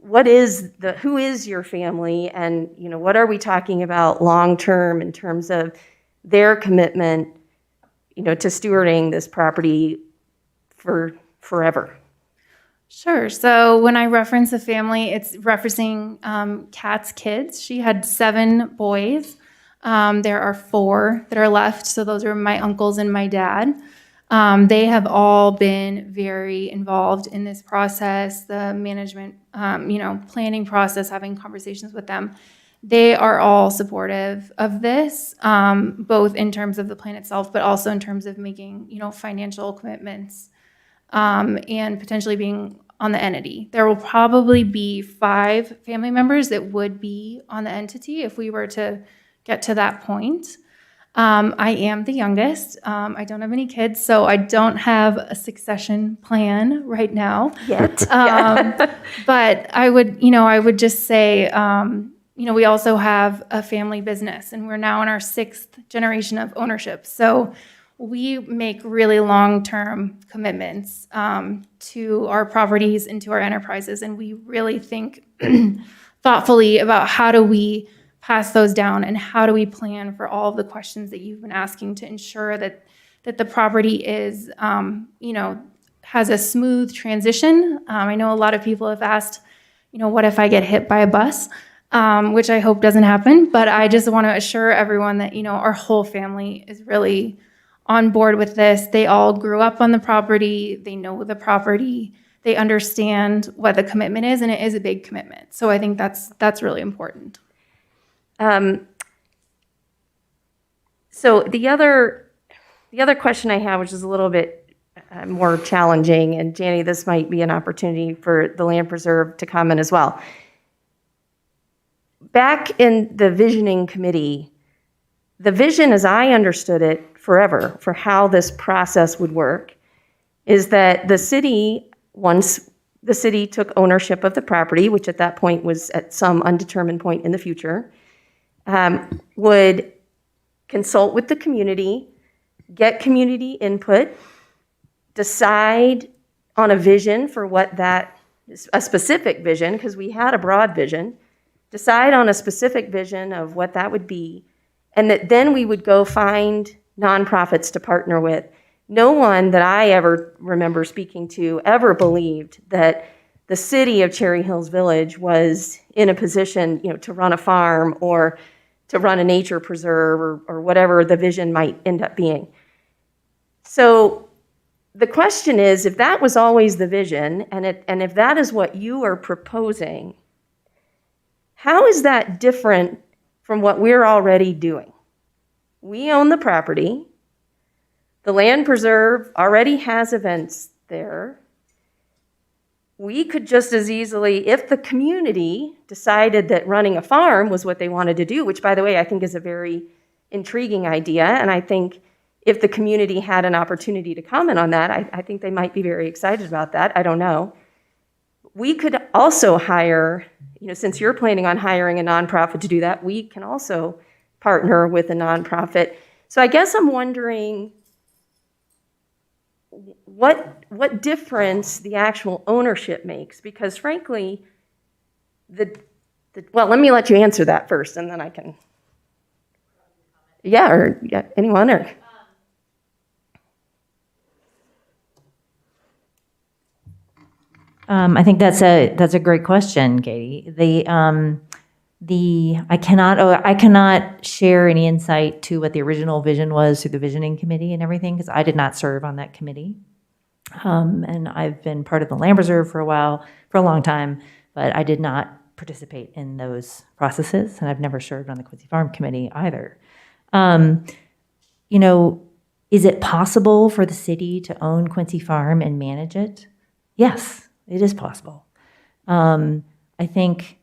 who is your family, and what are we talking about long term in terms of their commitment, to stewarding this property for forever? Sure. So when I reference the family, it's referencing Kat's kids. She had 7 boys. There are 4 that are left. So those are my uncles and my dad. They have all been very involved in this process, the management, planning process, having conversations with them. They are all supportive of this, both in terms of the plan itself, but also in terms of making, financial commitments and potentially being on the entity. There will probably be 5 family members that would be on the entity if we were to get to that point. I am the youngest. I don't have any kids, so I don't have a succession plan right now. Yet. But I would just say, we also have a family business, and we're now in our 6th generation of ownership. So we make really long-term commitments to our properties and to our enterprises, and we really think thoughtfully about how do we pass those down and how do we plan for all of the questions that you've been asking to ensure that the property is, has a smooth transition. I know a lot of people have asked, what if I get hit by a bus? Which I hope doesn't happen, but I just want to assure everyone that, our whole family is really on board with this. They all grew up on the property. They know the property. They understand what the commitment is, and it is a big commitment. So I think that's really important. So the other question I have, which is a little bit more challenging, and Janie, this might be an opportunity for the Land Preserve to comment as well. Back in the visioning committee, the vision, as I understood it forever, for how this process would work, is that the city, once the city took ownership of the property, which at that point was at some undetermined point in the future, would consult with the community, get community input, decide on a vision for a specific vision, because we had a broad vision, decide on a specific vision of what that would be, and that then we would go find nonprofits to partner with. No one that I ever remember speaking to ever believed that the city of Cherry Hills Village was in a position, to run a farm or to run a nature preserve or whatever the vision might end up being. So the question is, if that was always the vision, and if that is what you are proposing, how is that different from what we're already doing? We own the property. The Land Preserve already has events there. We could just as easily, if the community decided that running a farm was what they wanted to do, which, by the way, I think is a very intriguing idea, and I think if the community had an opportunity to comment on that, I think they might be very excited about that. I don't know. We could also hire, since you're planning on hiring a nonprofit to do that, we can also partner with a nonprofit. So I guess I'm wondering what difference the actual ownership makes, because frankly, well, let me let you answer that first, and then I can. Anyone or. I think that's a great question, Katie. I cannot share any insight to what the original vision was through the visioning committee and everything, because I did not serve on that committee. And I've been part of the land reserve for a long time, but I did not participate in those processes, and I've never served on the Quincy Farm Committee either. You know, is it possible for the city to own Quincy Farm and manage it? Yes, it is possible. I think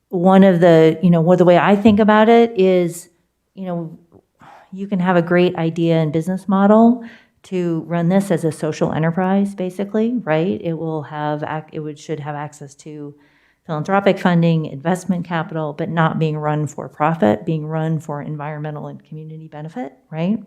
one of the, the way I think about it is, you can have a great idea and business model to run this as a social enterprise, basically, right? Should have access to philanthropic funding, investment capital, but not being run for profit, being run for environmental and community benefit, right?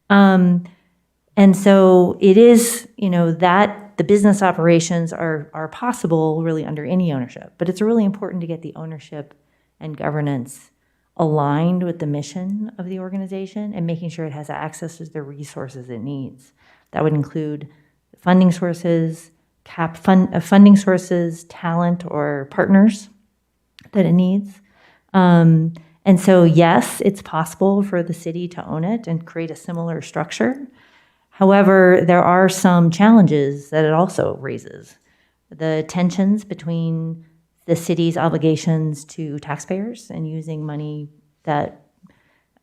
And so it is, that the business operations are possible really under any ownership, but it's really important to get the ownership and governance aligned with the mission of the organization and making sure it has access to the resources it needs. That would include funding sources, funding sources, talent, or partners that it needs. And so, yes, it's possible for the city to own it and create a similar structure. However, there are some challenges that it also raises. The tensions between the city's obligations to taxpayers and using money that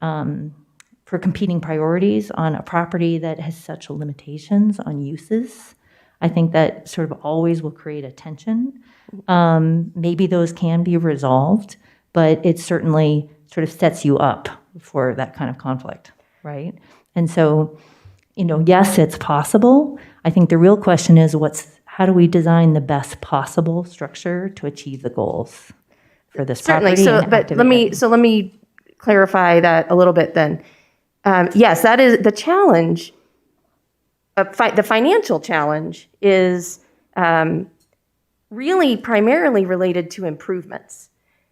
for competing priorities on a property that has such limitations on uses. I think that sort of always will create a tension. Maybe those can be resolved, but it certainly sort of sets you up for that kind of conflict, right? And so, yes, it's possible. I think the real question is how do we design the best possible structure to achieve the goals for this property? Certainly. Let me clarify that a little bit then. Yes, that is the challenge. The financial challenge is really primarily related to improvements.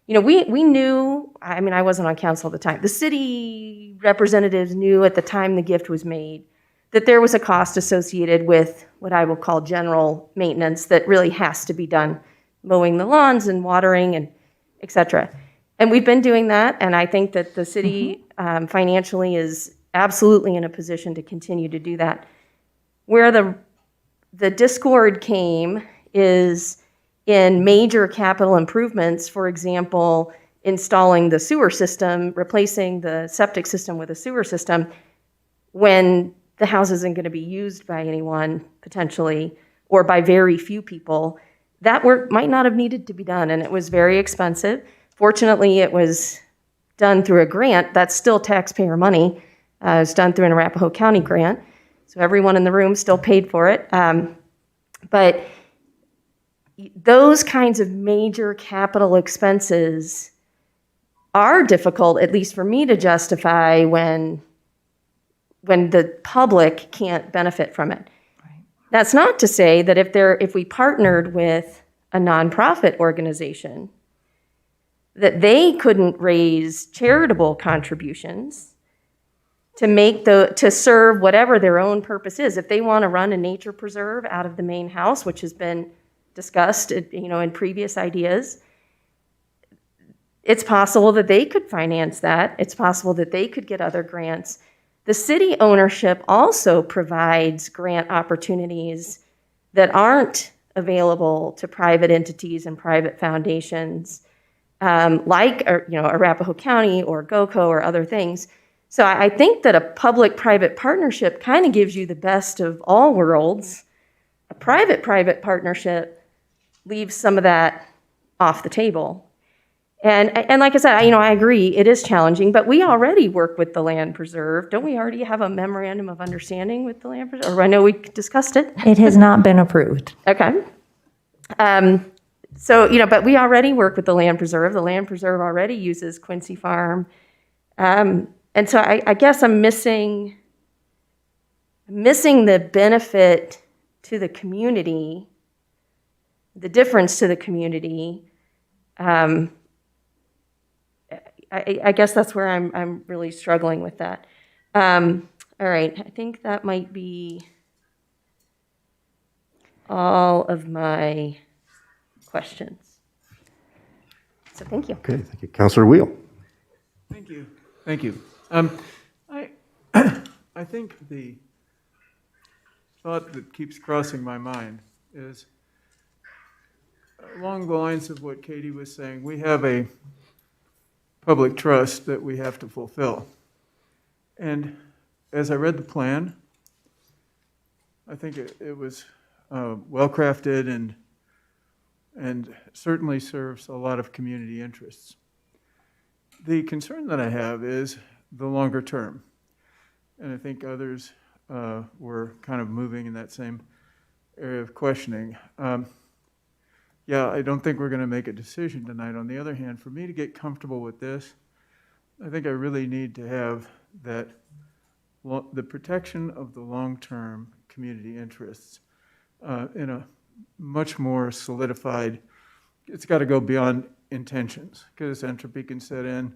We knew, I wasn't on council at the time. The city representatives knew at the time the gift was made that there was a cost associated with what I will call general maintenance that really has to be done, mowing the lawns and watering and et cetera. And we've been doing that, and I think that the city financially is absolutely in a position to continue to do that. Where the discord came is in major capital improvements, for example, installing the sewer system, replacing the septic system with a sewer system, when the house isn't going to be used by anyone, potentially, or by very few people. That work might not have needed to be done, and it was very expensive. Fortunately, it was done through a grant. That's still taxpayer money. It's done through an Arapahoe County grant, so everyone in the room still paid for it. But those kinds of major capital expenses are difficult, at least for me, to justify when the public can't benefit from it. Right. That's not to say that if we partnered with a nonprofit organization, that they couldn't raise charitable contributions to serve whatever their own purpose is. If they want to run a nature preserve out of the main house, which has been discussed, in previous ideas, it's possible that they could finance that. It's possible that they could get other grants. The city ownership also provides grant opportunities that aren't available to private entities and private foundations, like Arapahoe County or GOCO or other things. So I think that a public-private partnership kind of gives you the best of all worlds. A private-private partnership leaves some of that off the table. And like I said, I agree, it is challenging, but we already work with the Land Preserve. Don't we already have a memorandum of understanding with the Land Preserve? Or I know we discussed it. It has not been approved. Okay. So, but we already work with the Land Preserve. The Land Preserve already uses Quincy Farm. And so I guess I'm missing the benefit to the community, the difference to the community. I guess that's where I'm really struggling with that. All right, I think that might be all of my questions. So thank you. Okay, thank you. Councilor Wheel. Thank you. Thank you. I think thought that keeps crossing my mind is along the lines of what Katie was saying. We have a public trust that we have to fulfill. And as I read the plan, I think it was well-crafted and certainly serves a lot of community interests. The concern that I have is the longer term. And I think others were kind of moving in that same area of questioning. Yeah, I don't think we're going to make a decision tonight. On the other hand, for me to get comfortable with this, I think I really need to have that the protection of the long-term community interests in a much more solidified. It's got to go beyond intentions, because entropy can set in,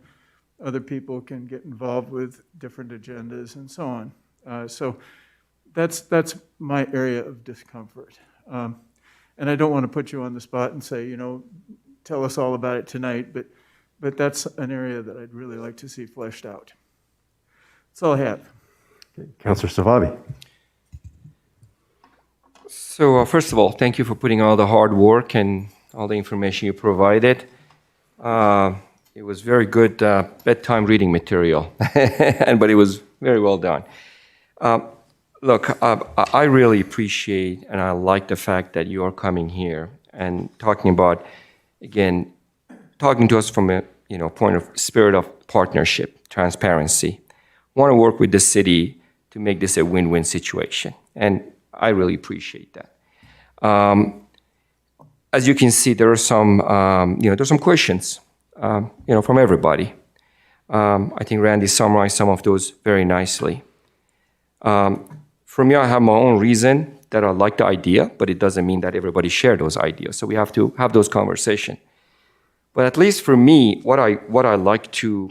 other people can get involved with different agendas and so on. So that's my area of discomfort. And I don't want to put you on the spot and say, tell us all about it tonight, but that's an area that I'd really like to see fleshed out. That's all I have. Okay. Councilor Savabi. So first of all, thank you for putting all the hard work and all the information you provided. It was very good bedtime reading material, but it was very well done. Look, I really appreciate and I like the fact that you are coming here and talking about, again, talking to us from a point of spirit of partnership, transparency. Want to work with the city to make this a win-win situation, and I really appreciate that. As you can see, there are some, there's some questions, from everybody. I think Randy summarized some of those very nicely. For me, I have my own reason that I like the idea, but it doesn't mean that everybody share those ideas. So we have to have those conversations. But at least for me, what I like to,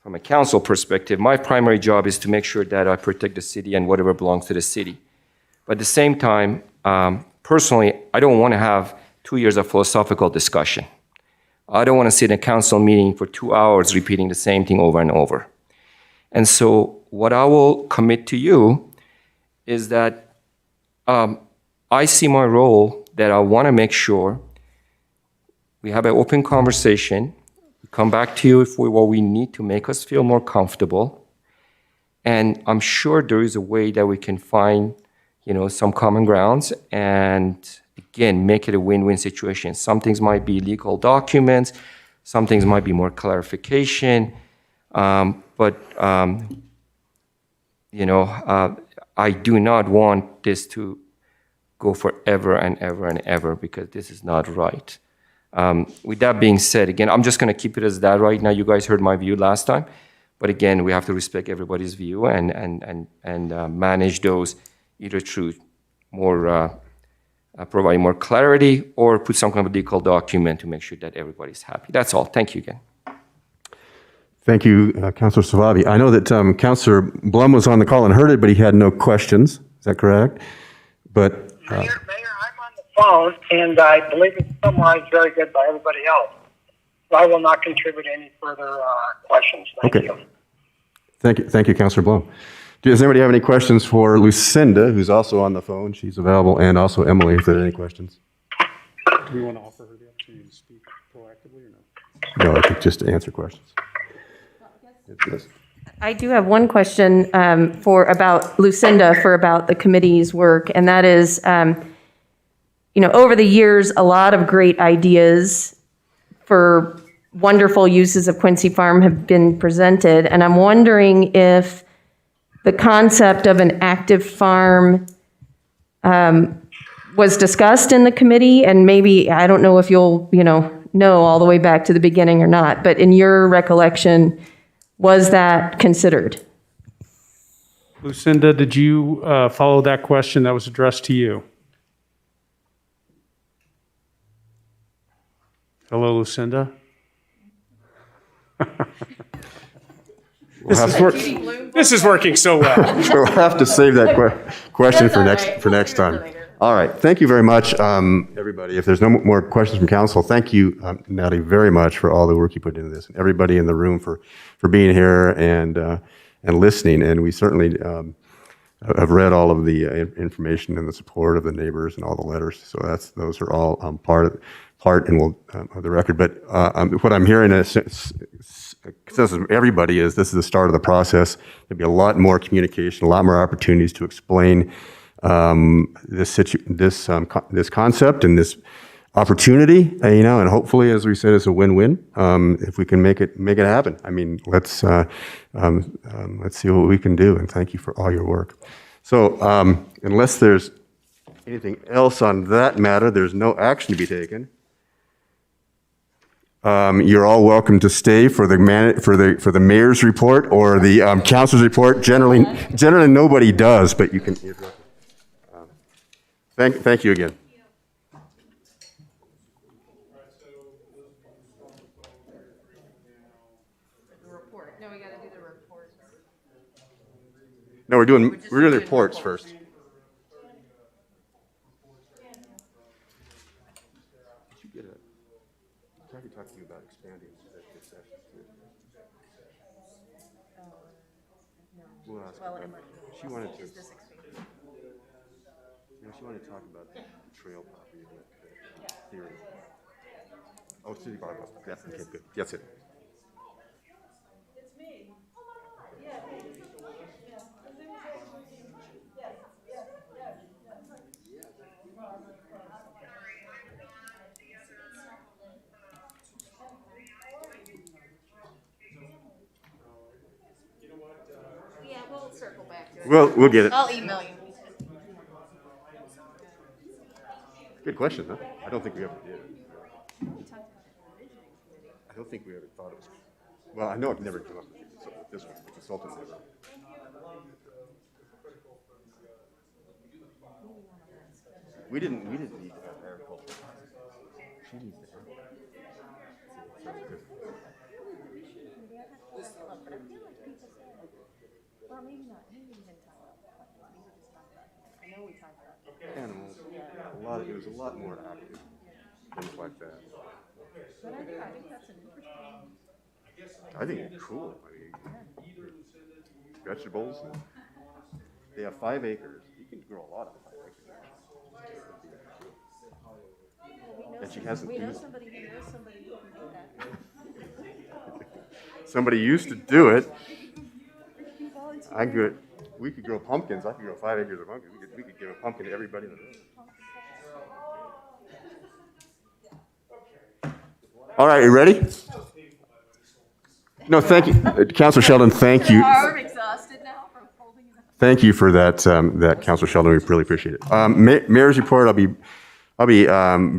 from a council perspective, my primary job is to make sure that I protect the city and whatever belongs to the city. But at the same time, personally, I don't want to have 2 years of philosophical discussion. I don't want to sit in a council meeting for 2 hours repeating the same thing over and over. And so what I will commit to you is that I see my role that I want to make sure we have an open conversation, we come back to you if what we need to make us feel more comfortable. And I'm sure there is a way that we can find some common grounds and, again, make it a win-win situation. Some things might be legal documents, some things might be more clarification, but I do not want this to go forever and ever and ever, because this is not right. With that being said, again, I'm just going to keep it as that right now. You guys heard my view last time, but again, we have to respect everybody's view and manage those either through more providing more clarity or put some kind of legal document to make sure that everybody's happy. That's all. Thank you again. Thank you, Councilor Savabi. I know that Councilor Blum was on the call and heard it, but he had no questions. Is that correct? But Mayor, I'm on the phone, and I believe it's summarized very good by everybody else. So I will not contribute any further questions. Thank you. Thank you, Councilor Blum. Does anybody have any questions for Lucinda, who's also on the phone? She's available, and also Emily, if there are any questions. Do we want to offer her the opportunity to speak proactively or no? No, I think just to answer questions. Yes. I do have one question about Lucinda about the committee's work, and that is, over the years, a lot of great ideas for wonderful uses of Quincy Farm have been presented, and I'm wondering if the concept of an active farm was discussed in the committee, and maybe, I don't know if you'll, know all the way back to the beginning or not, but in your recollection, was that considered? Lucinda, did you follow that question that was addressed to you? Hello, Lucinda? This is working so well. We'll have to save that question for next time. All right. Thank you very much, everybody. If there's no more questions from council, thank you, Natalie, very much for all the work you put into this, and everybody in the room for being here and listening. And we certainly I've read all of the information and the support of the neighbors and all the letters. So those are all part and will of the record. But what I'm hearing is consensus of everybody is this is the start of the process. There'll be a lot more communication, a lot more opportunities to explain this concept and this opportunity, and hopefully, as we said, it's a win-win. If we can make it happen. I mean, let's see what we can do. And thank you for all your work. So, unless there's anything else on that matter, there's no action to be taken. You're all welcome to stay for the mayor's report or the council's report. Generally, nobody does, but you can. Thank you again. No, we're doing the reports first. Did you get a? I could talk to you about expanding executive session too. We'll ask her. She wanted to. She wanted to talk about the trail property theory. Oh, city bylaws. That's okay, good. That's it. We'll get it. I'll email you. Good question, huh? I don't think we ever did. I don't think we ever thought it was. Well, I know it never came up with this one. The consultant never. We didn't need to have agriculture. She needs to have it. Well, maybe not. Maybe we didn't talk about that. We were just talking about that. I know we talked about Animals. It was a lot more active. Things like that. But I think that's an interesting. I think it's cool. I mean, vegetables. They have 5 acres. You can grow a lot on 5 acres. And she hasn't. We know somebody who knows somebody who can do that. Somebody used to do it. We could grow pumpkins. I could grow 5 acres of pumpkins. We could give a pumpkin to everybody in the room. All right, you ready? No, thank you, Councilor Sheldon. Thank you. I'm exhausted now from holding it up. Thank you for that, Councilor Sheldon. We really appreciate it. Mayor's report. I'll be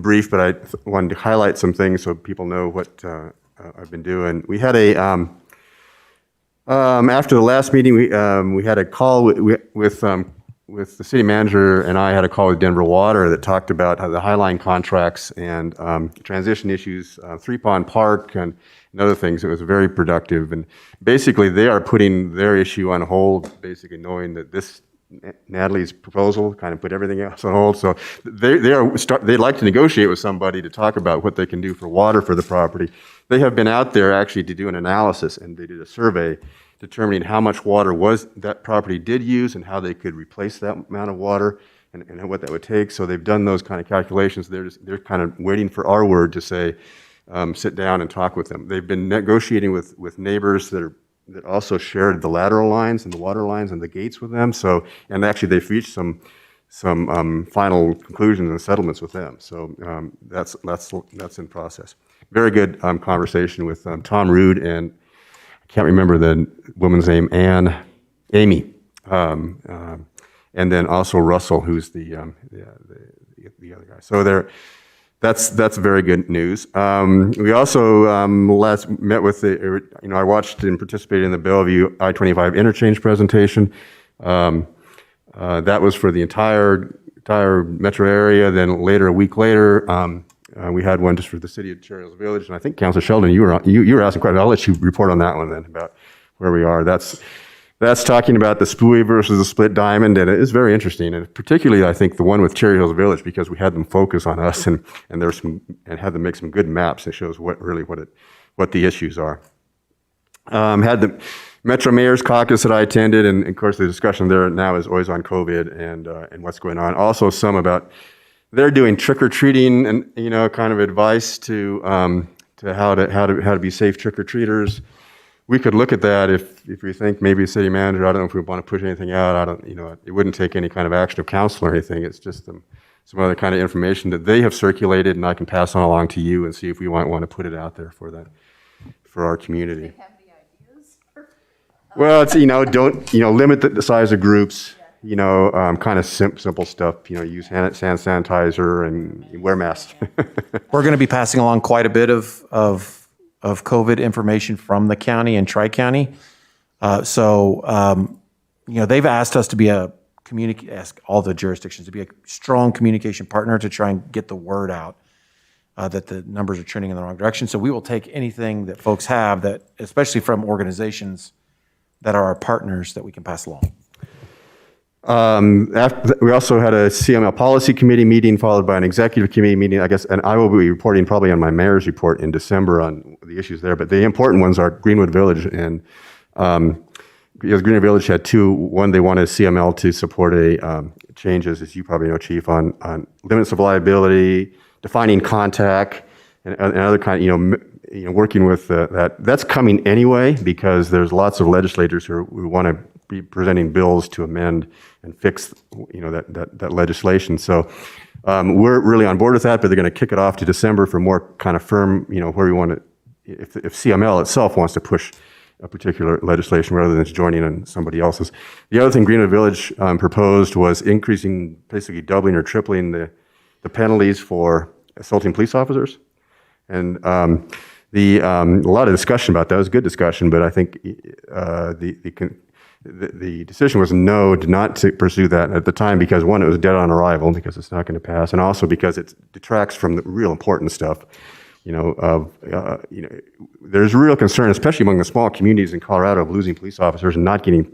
brief, but I wanted to highlight some things so people know what I've been doing. We had after the last meeting, we had a call with the city manager, and I had a call with Denver Water that talked about how the Highline contracts and transition issues, Three Pond Park, and other things. It was very productive, and basically they are putting their issue on hold, basically knowing that this Natalie's proposal kind of put everything else on hold. So they'd like to negotiate with somebody to talk about what they can do for water for the property. They have been out there actually to do an analysis, and they did a survey determining how much water that property did use and how they could replace that amount of water and what that would take. So they've done those kind of calculations. They're kind of waiting for our word to say, sit down and talk with them. They've been negotiating with neighbors that also shared the lateral lines and the water lines and the gates with them. So, and actually they've reached some final conclusions and settlements with them. So that's in process. Very good conversation with Tom Rood and I can't remember the woman's name, Amy, and then also Russell, who's the other guy. So that's very good news. We also met with I watched and participated in the Bellevue I-25 interchange presentation. That was for the entire metro area. Then later, a week later, we had one just for the city of Cherry Hills Village, and I think Councilor Sheldon, you were asking questions. I'll let you report on that one then about where we are. That's talking about the spooey versus the split diamond, and it is very interesting, and particularly I think the one with Cherry Hills Village, because we had them focus on us and had them make some good maps that shows what the issues are. Had the Metro Mayor's Caucus that I attended, and of course the discussion there now is always on COVID and what's going on. Also some about, they're doing trick-or-treating and, kind of advice to how to be safe trick-or-treaters. We could look at that if we think maybe a city manager, I don't know if we want to push anything out, it wouldn't take any kind of action of council or anything, it's just some other kind of information that they have circulated and I can pass on along to you and see if we might want to put it out there for our community. Well, it's, don't, limit the size of groups, kind of simple stuff, use hand sanitizer and wear masks. We're going to be passing along quite a bit of COVID information from the county and Tri-County. They've asked us to be ask all the jurisdictions to be a strong communication partner to try and get the word out that the numbers are trending in the wrong direction. So we will take anything that folks have that, especially from organizations that are our partners, that we can pass along. We also had a CML policy committee meeting followed by an executive committee meeting, I guess, and I will be reporting probably on my mayor's report in December on the issues there. But the important ones are Greenwood Village, and because Greenwood Village had two. One, they wanted CML to support changes, as you probably know, Chief, on limits of liability, defining contact, and other kind. Working with that. That's coming anyway because there's lots of legislators who want to be presenting bills to amend and fix, that legislation. So we're really on board with that, but they're going to kick it off to December for more kind of firm, where we want to, if CML itself wants to push a particular legislation rather than just joining on somebody else's. The other thing Greenwood Village proposed was increasing, basically doubling or tripling the penalties for assaulting police officers. And a lot of discussion about that. It was a good discussion, but I think the decision was not to pursue that at the time because, one, it was dead on arrival because it's not going to pass, and also because it detracts from the real important stuff. There's real concern, especially among the small communities in Colorado, of losing police officers and not getting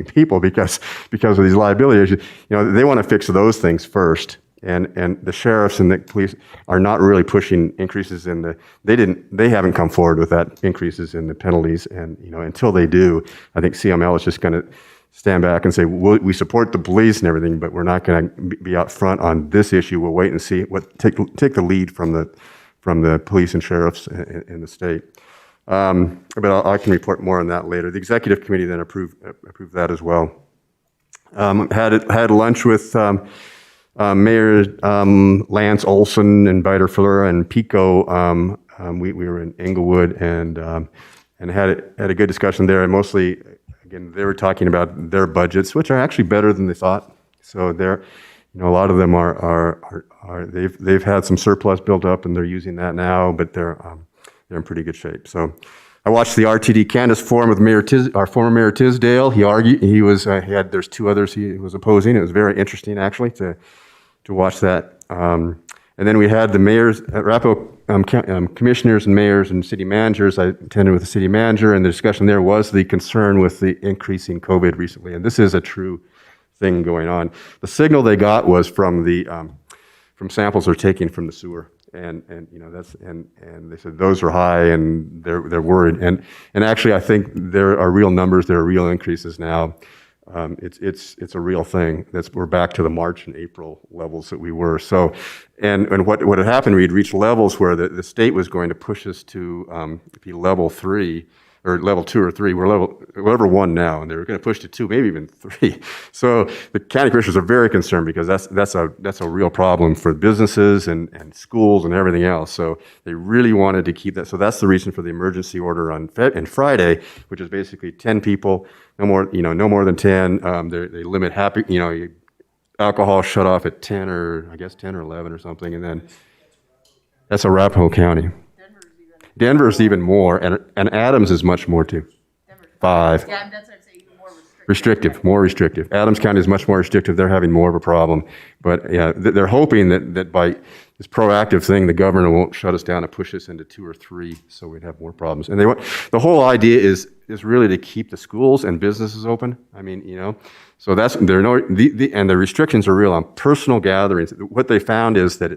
people because of these liability issues. They want to fix those things first. And the sheriffs and the police are not really pushing increases in they haven't come forward with that increases in the penalties. And, until they do, I think CML is just going to stand back and say, we support the police and everything, but we're not going to be out front on this issue. We'll wait and see take the lead from the police and sheriffs in the state. But I can report more on that later. The executive committee then approved that as well. Had lunch with, Mayor Lance Olson and Biter Fleur and Pico. We were in Englewood and had a good discussion there. And mostly, again, they were talking about their budgets, which are actually better than they thought. So they're, a lot of them they've had some surplus built up and they're using that now, but they're in pretty good shape. So I watched the RTD Candace forum with our former Mayor Tisdale. He argued, there's two others he was opposing. It was very interesting actually to watch that. And then we had the mayors, Arapahoe commissioners and mayors and city managers. I attended with the city manager, and the discussion there was the concern with the increasing COVID recently. And this is a true thing going on. The signal they got was from samples they're taking from the sewer. And they said those are high and they're worried. And actually I think there are real numbers, there are real increases now. It's a real thing. We're back to the March and April levels that we were. So, and what had happened, we'd reached levels where the state was going to push us to be level 3 or level 2 or 3. We're level 1 now, and they were going to push to 2, maybe even 3. So the county commissioners are very concerned because that's a real problem for businesses and schools and everything else. So they really wanted to keep that. So that's the reason for the emergency order on Friday, which is basically 10 people. No more than 10. They limit alcohol shut off at 10 or 11 or something, and then that's Arapahoe County. Denver's even more, and Adams is much more too. 5. Yeah, that's what I'm saying, even more restrictive. More restrictive. Adams County is much more restrictive. They're having more of a problem. But yeah, they're hoping that by this proactive thing, the governor won't shut us down and push us into 2 or 3, so we'd have more problems. And the whole idea is really to keep the schools and businesses open. I mean, so and the restrictions are real on personal gatherings. What they found is that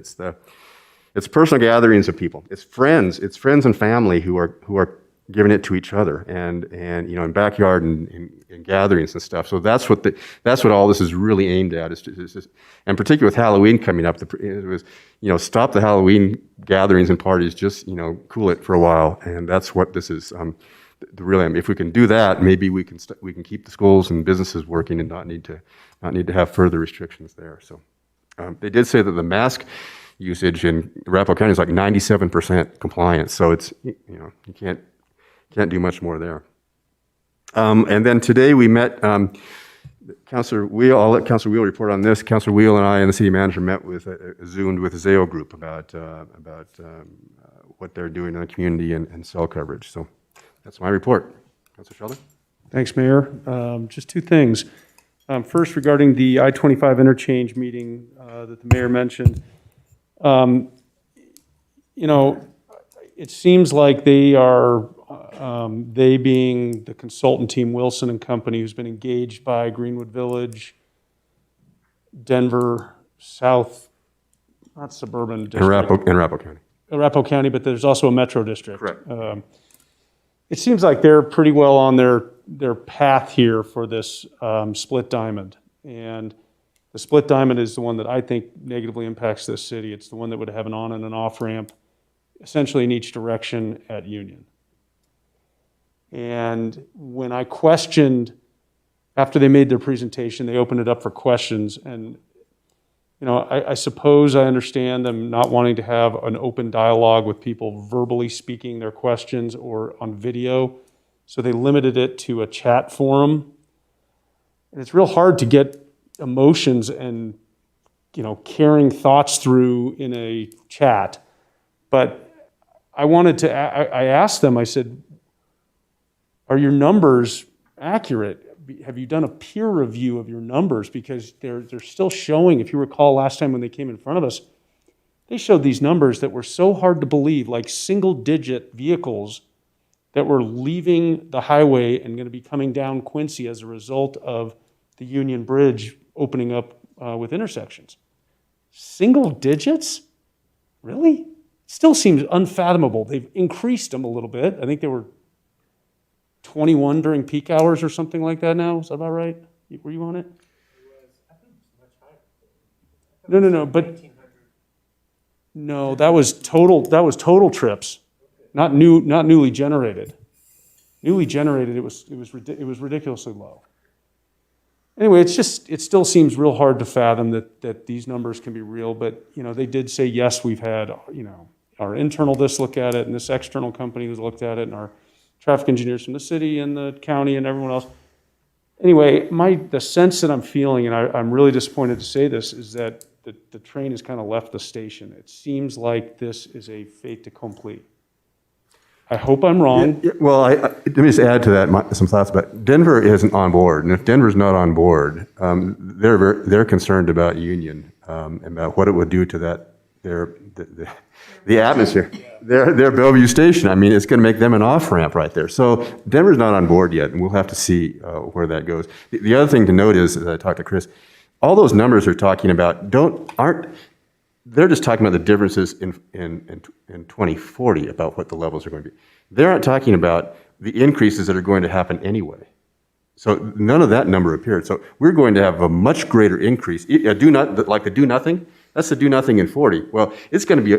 it's personal gatherings of people. It's friends and family who are giving it to each other and in backyard and in gatherings and stuff. So that's what all this is really aimed at. And particularly with Halloween coming up, it was, stop the Halloween gatherings and parties, just, cool it for a while. And that's what this is. If we can do that, maybe we can keep the schools and businesses working and not need to have further restrictions there. So they did say that the mask usage in Arapahoe County is like 97% compliance. So it's, you can't do much more there. And then today we met, Councilor Wheel, I'll let Councilor Wheel report on this. Councilor Wheel and I and the city manager met Zoomed with the ZAO group about what they're doing in the community and cell coverage. So that's my report. Councilor Sheldon? Thanks, Mayor. Just two things. First, regarding the I-25 interchange meeting that the mayor mentioned, it seems like they are, they being the consultant team, Wilson and Company, who's been engaged by Greenwood Village, Denver, South, not suburban district. Arapahoe County. Arapahoe County, but there's also a metro district. Correct. It seems like they're pretty well on their path here for this split diamond. And the split diamond is the one that I think negatively impacts this city. It's the one that would have an on and an off ramp, essentially in each direction at Union. And when I questioned, after they made their presentation, they opened it up for questions. And, I suppose I understand them not wanting to have an open dialogue with people verbally speaking their questions or on video. So they limited it to a chat forum. And it's real hard to get emotions and, carrying thoughts through in a chat. But I asked them, I said, are your numbers accurate? Have you done a peer review of your numbers? Because they're still showing, if you recall last time when they came in front of us, they showed these numbers that were so hard to believe, like single-digit vehicles that were leaving the highway and going to be coming down Quincy as a result of the Union Bridge opening up with intersections. Single digits? Really? Still seems unfathomable. They've increased them a little bit. I think they were 21 during peak hours or something like that now. Is that about right? Were you on it? No, but no, that was total trips, not newly generated. Newly generated, it was ridiculously low. Anyway, it still seems real hard to fathom that these numbers can be real, but they did say, yes, we've had our internal look at it, and this external company has looked at it, and our traffic engineers from the city and the county and everyone else. Anyway, the sense that I'm feeling, and I'm really disappointed to say this, is that the train has kind of left the station. It seems like this is a fait accompli. I hope I'm wrong. Well, let me just add to that some thoughts about Denver isn't on board, and if Denver's not on board, they're concerned about Union, about what it would do to the atmosphere. Their Bellevue station. I mean, it's going to make them an off ramp right there. So Denver's not on board yet, and we'll have to see where that goes. The other thing to note is, as I talked to Chris, all those numbers they're talking about they're just talking about the differences in 2040 about what the levels are going to be. They aren't talking about the increases that are going to happen anyway. So none of that number appeared. So we're going to have a much greater increase. Like the do nothing, that's the do nothing in 40. Well, it's going to be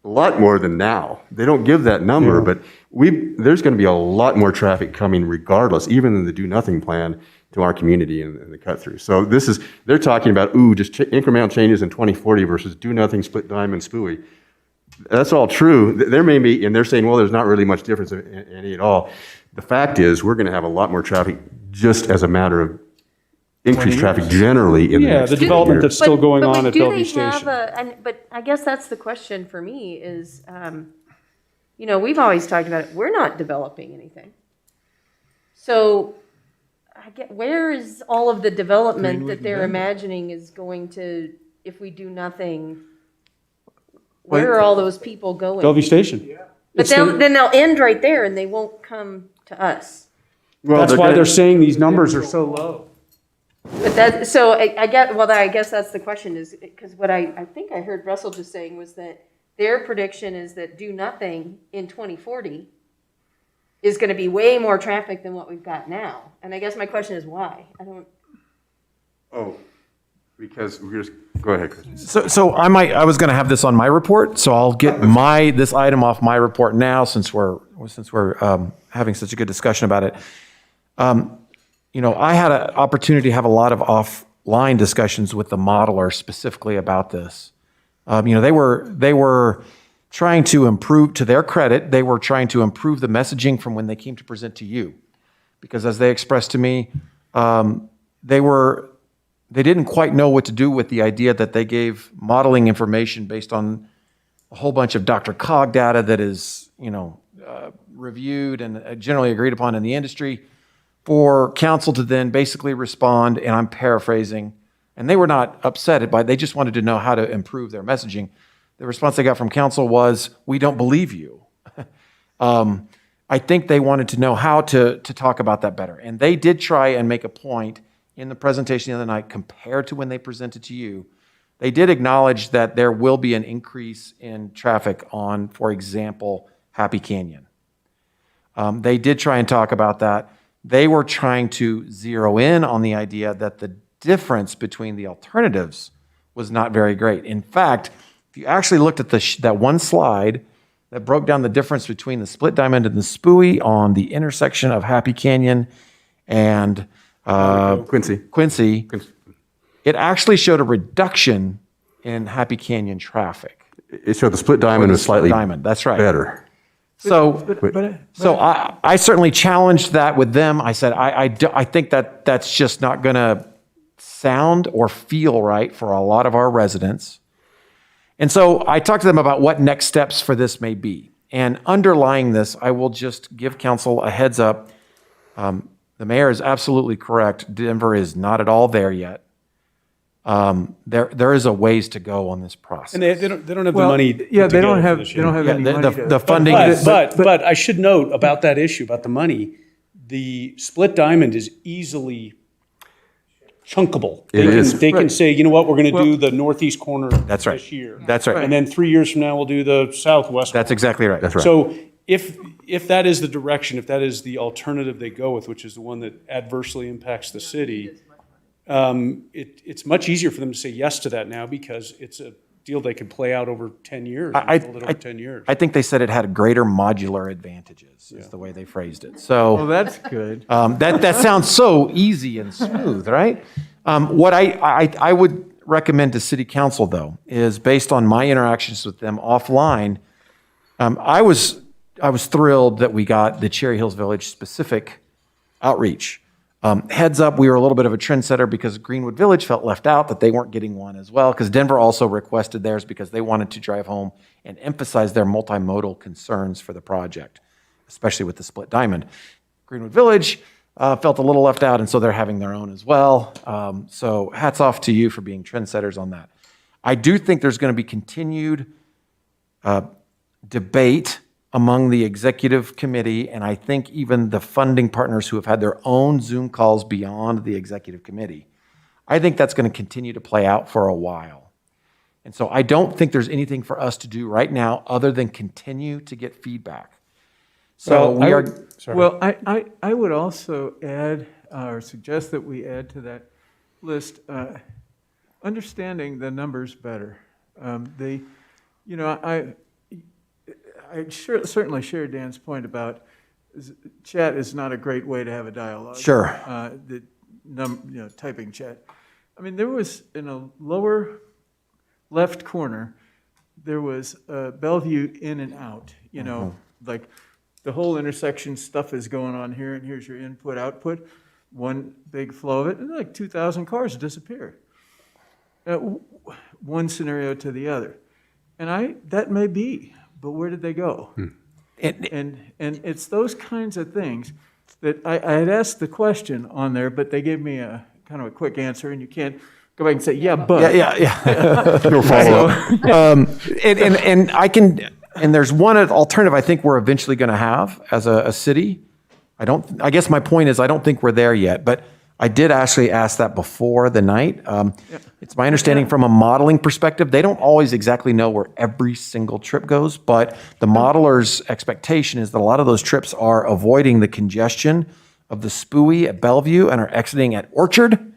a lot more than now. They don't give that number, but there's going to be a lot more traffic coming regardless, even in the do nothing plan, to our community and the cut through. So they're talking about, just incremental changes in 2040 versus do nothing, split diamond, spooey. That's all true. There may be, and they're saying, well, there's not really much difference in any at all. The fact is, we're going to have a lot more traffic just as a matter of increased traffic generally in the next the development that's still going but on at do Bellevue they have Station. but I guess that's the question for me is, we've always talked about it. We're not developing anything. So where is all of the development that they're imagining is going to, if we do nothing, where are all those people going? Bellevue Station. Yeah. But then they'll end right there and they won't come to us. Well, that's why they're saying these numbers are so low. But so I guess that's the question is, because what I think I heard Russell just saying was that their prediction is that do nothing in 2040 is going to be way more traffic than what we've got now. And I guess my question is why? I don't. Oh, because we're just, go ahead, Chris. So I was going to have this on my report, so I'll get this item off my report now since we're having such a good discussion about it. I had an opportunity to have a lot of offline discussions with the modeler specifically about this. They were trying to improve, to their credit, they were trying to improve the messaging from when they came to present to you. Because as they expressed to me, they didn't quite know what to do with the idea that they gave modeling information based on a whole bunch of Dr. Cog data that is, reviewed and generally agreed upon in the industry, for council to then basically respond, and I'm paraphrasing, and they were not upset by it, they just wanted to know how to improve their messaging. The response they got from council was, "We don't believe you." I think they wanted to know how to talk about that better. And they did try and make a point in the presentation the other night, compared to when they presented to you. They did acknowledge that there will be an increase in traffic on, for example, Happy Canyon. They did try and talk about that. They were trying to zero in on the idea that the difference between the alternatives was not very great. In fact, if you actually looked at that one slide that broke down the difference between the split diamond and the spooey on the intersection of Happy Canyon and Quincy, it actually showed a reduction in Happy Canyon traffic. It showed the split diamond was slightly that's right. better. So I certainly challenged that with them. I said, I think that's just not going to sound or feel right for a lot of our residents. And so I talked to them about what next steps for this may be. And underlying this, I will just give council a heads up. The mayor is absolutely correct. Denver is not at all there yet. There is a ways to go on this process. And they don't have the money. Yeah, they don't have any money. The funding is. But I should note about that issue, about the money, the split diamond is easily chunkable. They can say, you know what, we're going to do the northeast corner this year. That's right. And then 3 years from now, we'll do the southwest corner. That's exactly right. That's right. So if that is the direction, if that is the alternative they go with, which is the one that adversely impacts the city, it's much easier for them to say yes to that now because it's a deal they can play out over 10 years. I think they said it had greater modular advantages, is the way they phrased it. So Well, that's good. that sounds so easy and smooth, right? What I would recommend to city council, though, is based on my interactions with them offline, I was thrilled that we got the Cherry Hills Village specific outreach. Heads up, we were a little bit of a trendsetter because Greenwood Village felt left out, that they weren't getting one as well, because Denver also requested theirs because they wanted to drive home and emphasize their multimodal concerns for the project, especially with the split diamond. Greenwood Village felt a little left out, and so they're having their own as well. So hats off to you for being trendsetters on that. I do think there's going to be continued debate among the executive committee, and I think even the funding partners who have had their own Zoom calls beyond the executive committee. I think that's going to continue to play out for a while. And so I don't think there's anything for us to do right now other than continue to get feedback. So I would also add or suggest that we add to that list understanding the numbers better. I certainly share Dan's point about chat is not a great way to have a dialogue. Sure. Typing chat. I mean, there was in a lower left corner, there was Bellevue in and out. Like the whole intersection stuff is going on here, and here's your input output, one big flow of it, and like 2,000 cars disappear. One scenario to the other, and that may be. But where did they go? And it's those kinds of things that I had asked the question on there, but they gave me a kind of a quick answer, and you can't go back and say, yeah, but. Yeah. No follow-up. And there's one alternative I think we're eventually going to have as a city. I guess my point is I don't think we're there yet, but I did actually ask that before the night. It's my understanding from a modeling perspective, they don't always exactly know where every single trip goes, but the modeler's expectation is that a lot of those trips are avoiding the congestion of the Spooey at Bellevue and are exiting at Orchard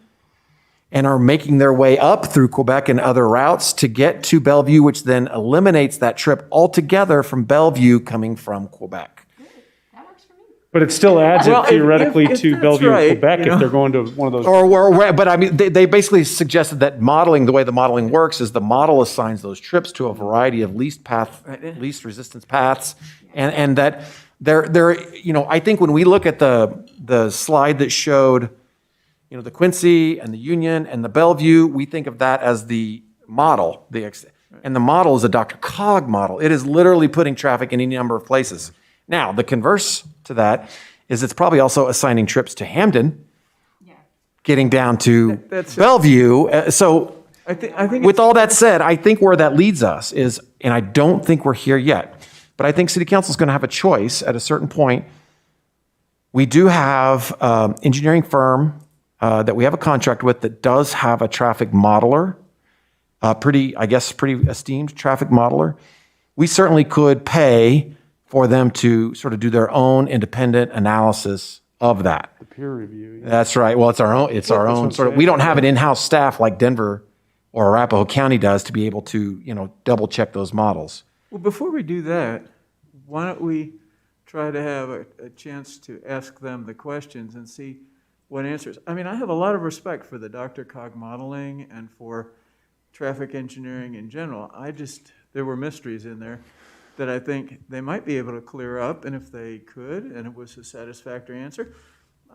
and are making their way up through Quebec and other routes to get to Bellevue, which then eliminates that trip altogether from Bellevue coming from Quebec. But it still adds Well, it theoretically if to that's Bellevue, right, Quebec, you if know. they're going to one of those. But I mean, they basically suggested that modeling, the way the modeling works is the model assigns those trips to a variety of least resistance paths. And that they're, you know, I think when we look at the slide that showed, you know, the Quincy and the Union and the Bellevue, we think of that as the model. And the model is a DRCOG model. It is literally putting traffic in any number of places. Now, the converse to that is it's probably also assigning trips to Hamden, getting down to That's it. Bellevue. So I think with all that said, I think where that leads us is, and I don't think we're here yet, but I think City Council is going to have a choice at a certain point. We do have engineering firm that we have a contract with that does have a traffic modeler, pretty esteemed traffic modeler. We certainly could pay for them to sort of do their own independent analysis of that. The peer review. Yeah. That's right. Well, it's our own That's what I'm sort of, saying. we don't have an in-house staff like Denver or Arapahoe County does to be able to, you know, double check those models. Well, before we do that, why don't we try to have a chance to ask them the questions and see what answers. I mean, I have a lot of respect for the DRCOG modeling and for traffic engineering in general. There were mysteries in there that I think they might be able to clear up, and if they could, and it was a satisfactory answer,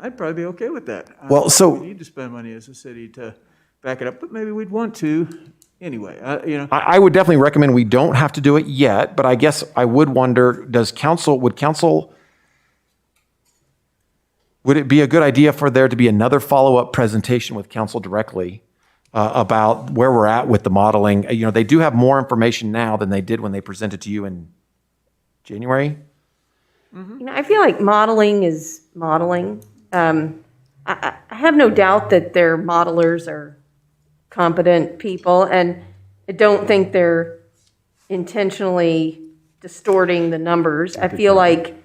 I'd probably be okay with that. Well, so- We need to spend money as a city to back it up, but maybe we'd want to anyway, you know. I would definitely recommend we don't have to do it yet, but I guess I would wonder, would it be a good idea for there to be another follow-up presentation with council directly about where we're at with the modeling? You know, they do have more information now than they did when they presented to you in January. You know, I feel like modeling is modeling. I have no doubt that their modelers are competent people, and I don't think they're intentionally distorting the numbers. I feel like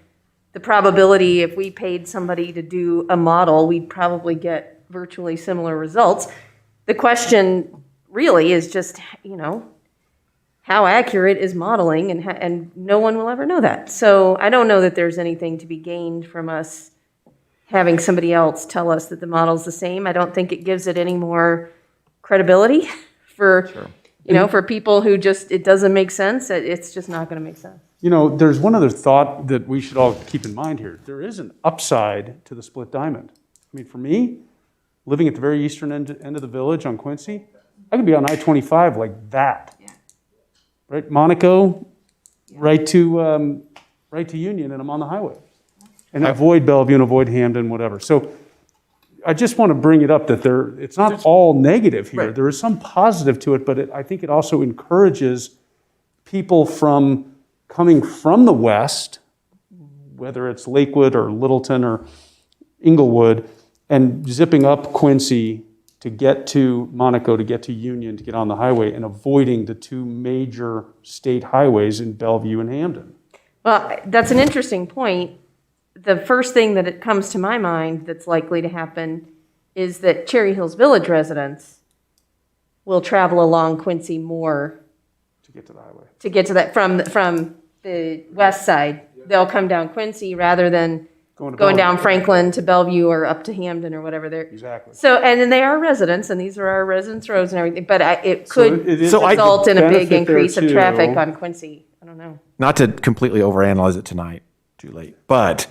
the probability if we paid somebody to do a model, we'd probably get virtually similar results. The question really is just, you know, how accurate is modeling, and no one will ever know that. So I don't know that there's anything to be gained from us having somebody else tell us that the model's the same. I don't think it gives it any more credibility for, you know, for people who just, it doesn't make sense. It's just not going to make sense. You know, there's one other thought that we should all keep in mind here. There is an upside to the split diamond. I mean, for me, living at the very eastern end of the village on Quincy, I could be on I-25 like that. Yeah. Right, Monaco, right to Union, and I'm on the highway. And avoid Bellevue and avoid Hamden, whatever. So I just want to bring it up that it's not all negative here. Right. There is some positive to it, but I think it also encourages people coming from the west, whether it's Lakewood or Littleton or Inglewood, and zipping up Quincy to get to Monaco, to get to Union, to get on the highway, and avoiding the two major state highways in Bellevue and Hamden. Well, that's an interesting point. The first thing that it comes to my mind that's likely to happen is that Cherry Hills Village residents will travel along Quincy more to get to the highway. To get to that from the west side. They'll come down Quincy rather than going down Franklin to Bellevue or up to Hamden or whatever they're. Exactly. So, and then they are residents, and these are our residents' roads and everything, but it could So result in a big benefit increase there of too. traffic on Quincy. I don't know. Not to completely overanalyze it tonight, too late, but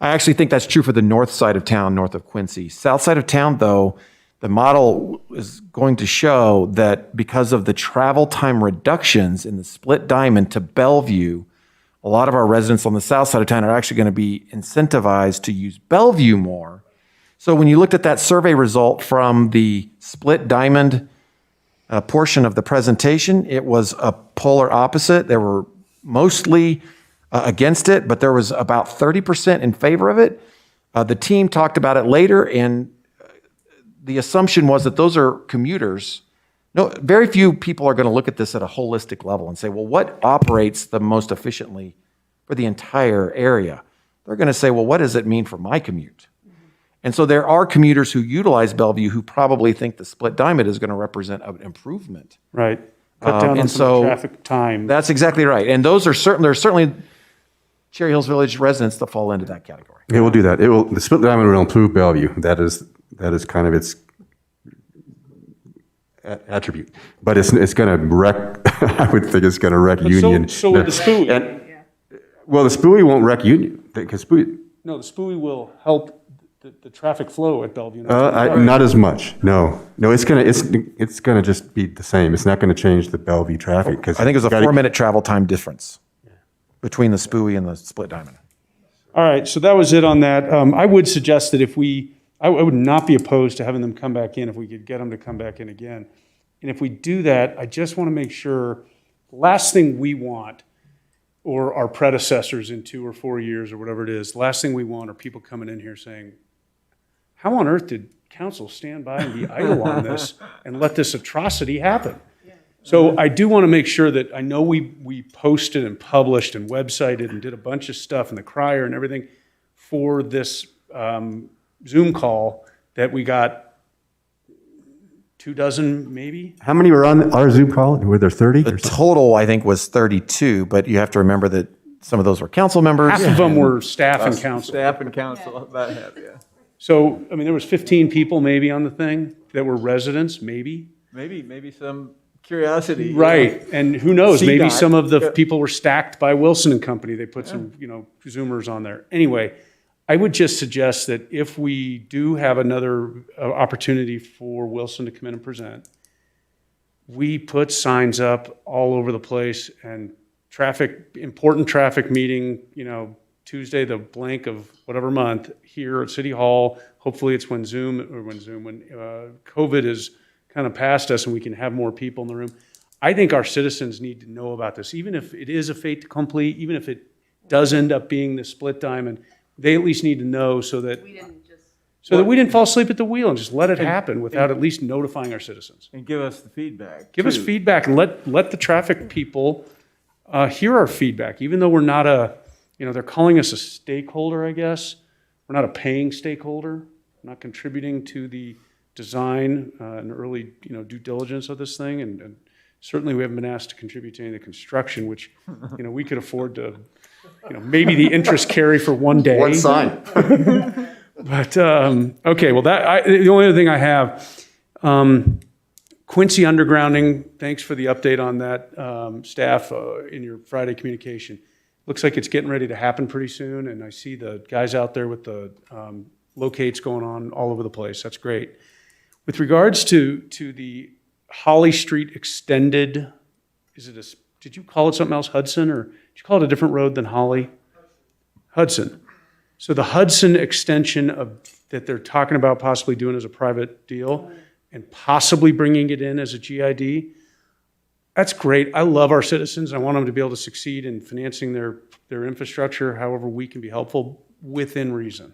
I actually think that's true for the north side of town, north of Quincy. South side of town, though, the model is going to show that because of the travel time reductions in the split diamond to Bellevue, a lot of our residents on the south side of town are actually going to be incentivized to use Bellevue more. So when you looked at that survey result from the split diamond portion of the presentation, it was a polar opposite. There were mostly against it, but there was about 30% in favor of it. The team talked about it later, and the assumption was that those are commuters. No, very few people are going to look at this at a holistic level and say, well, what operates the most efficiently for the entire area? They're going to say, well, what does it mean for my commute? And so there are commuters who utilize Bellevue who probably think the split diamond is going to represent an improvement. Right. Cut down on and some so traffic time. That's exactly right. And those are certainly Cherry Hills Village residents that fall into that category. It will do that. The split diamond will improve Bellevue. That is kind of its attribute. But it's going to wreck, I would think it's going to wreck Union. So with the SPUI. Well, the SPUI won't wreck Union, because SPUI, No, the SPUI will help the traffic flow at Bellevue. not as much. No, it's gonna just be the same. It's not gonna change the Bellevue traffic, because I think it was a 4-minute travel time difference between the SPUI and the split diamond. All right, so that was it on that. I would suggest that I would not be opposed to having them come back in if we could get them to come back in again. And if we do that, I just want to make sure the last thing we want, or our predecessors in 2 or 4 years or whatever it is, the last thing we want are people coming in here saying, how on earth did council stand by and be idle on this and let this atrocity happen? So I do want to make sure that, I know we posted and published and websited and did a bunch of stuff in the crier and everything for this Zoom call, that we got 24 maybe? how many were on our Zoom call? Were there 30? The total, I think, was 32, but you have to remember that some of those were council members. Half of them were staff and council. Staff and council, about half, yeah. So, I mean, there was 15 people maybe on the thing that were residents, maybe. Maybe some curiosity. Right, and who knows, maybe CDOT. some of the people were stacked by Wilson and Company. They put some, Zoomers on there. Anyway, I would just suggest that if we do have another opportunity for Wilson to come in and present, we put signs up all over the place, and important traffic meeting, Tuesday, the blank of whatever month, here at City Hall. Hopefully it's when COVID is kind of past us and we can have more people in the room. I think our citizens need to know about this, even if it is a fait accompli, even if it does end up being the split diamond, they at least need to know so that we didn't fall asleep at the wheel and just let it happen without at least notifying our citizens. And give us the feedback. Give us feedback and let the traffic people hear our feedback, even though we're not they're calling us a stakeholder, I guess. We're not a paying stakeholder, not contributing to the design and early, due diligence of this thing. And certainly we haven't been asked to contribute to any of the construction, which, we could afford to, maybe the interest carry for one day. One sign. But, okay, well, the only other thing I have, Quincy undergrounding, thanks for the update on that, staff, in your Friday communication. Looks like it's getting ready to happen pretty soon, and I see the guys out there with the locates going on all over the place. That's great. With regards to the Holly Street extended, did you call it something else, Hudson, or did you call it a different road than Holly? Hudson. So the Hudson extension that they're talking about possibly doing as a private deal and possibly bringing it in as a GID, that's great. I love our citizens. I want them to be able to succeed in financing their infrastructure however we can be helpful within reason.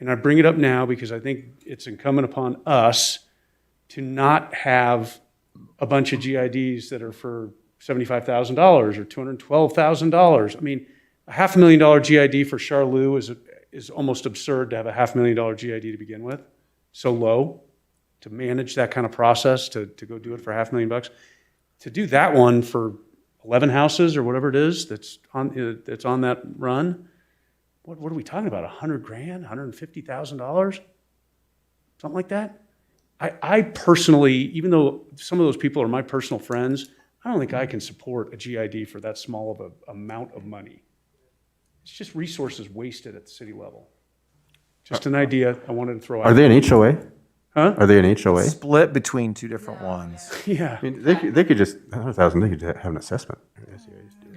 And I bring it up now because I think it's incumbent upon us to not have a bunch of GIDs that are for $75,000 or $212,000. I mean, a $500,000 GID for Charlevoix is almost absurd to have a $500,000 GID to begin with. So low to manage that kind of process, to go do it for $500,000. To do that one for 11 houses or whatever it is that's on that run, what are we talking about? $100,000, $150,000, something like that. I personally, even though some of those people are my personal friends, I don't think I can support a GID for that small of an amount of money. It's just resources wasted at the city level. Just an idea I wanted to throw out. Are they an HOA? Huh? Are they an HOA? Split between two different ones. Yeah. I mean, they could just, 100,000, they could have an assessment.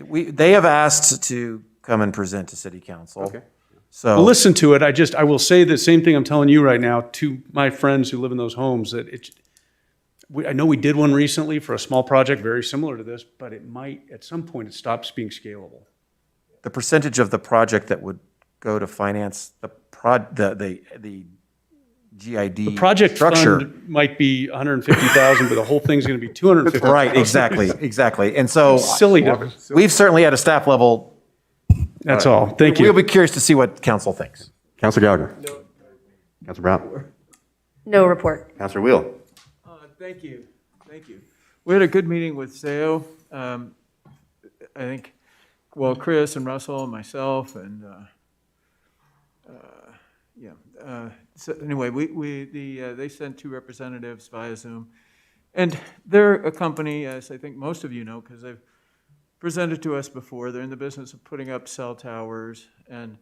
They have asked to come and present to city council. Okay. So Well, listen to it. I will say the same thing I'm telling you right now to my friends who live in those homes, that I know we did one recently for a small project very similar to this, but it might, at some point, it stops being scalable. the percentage of the project that would go to finance the GID The project structure. fund might be 150,000, but the whole thing's going to be 250,000. Right, exactly. And so Silly number. we've certainly at a staff level. That's all. Thank you. We'll be curious to see what council thinks. Councilor Gallagher. Councilor Brown. No report. Councilor Wheel. Thank you. We had a good meeting with SAO. I think, well, Chris and Russell and myself and, so anyway, they sent 2 representatives via Zoom. And they're a company, as I think most of you know, because they've presented to us before. They're in the business of putting up cell towers, and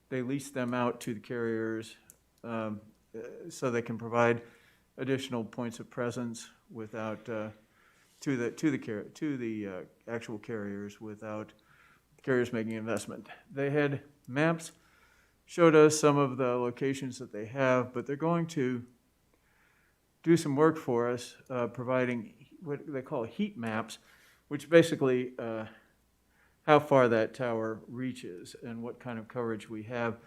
they lease them out to the carriers so they can provide additional points of presence without to the actual carriers without carriers making investment. They had maps, showed us some of the locations that they have, but they're going to do some work for us, providing what they call heat maps, which basically how far that tower reaches and what kind of coverage we have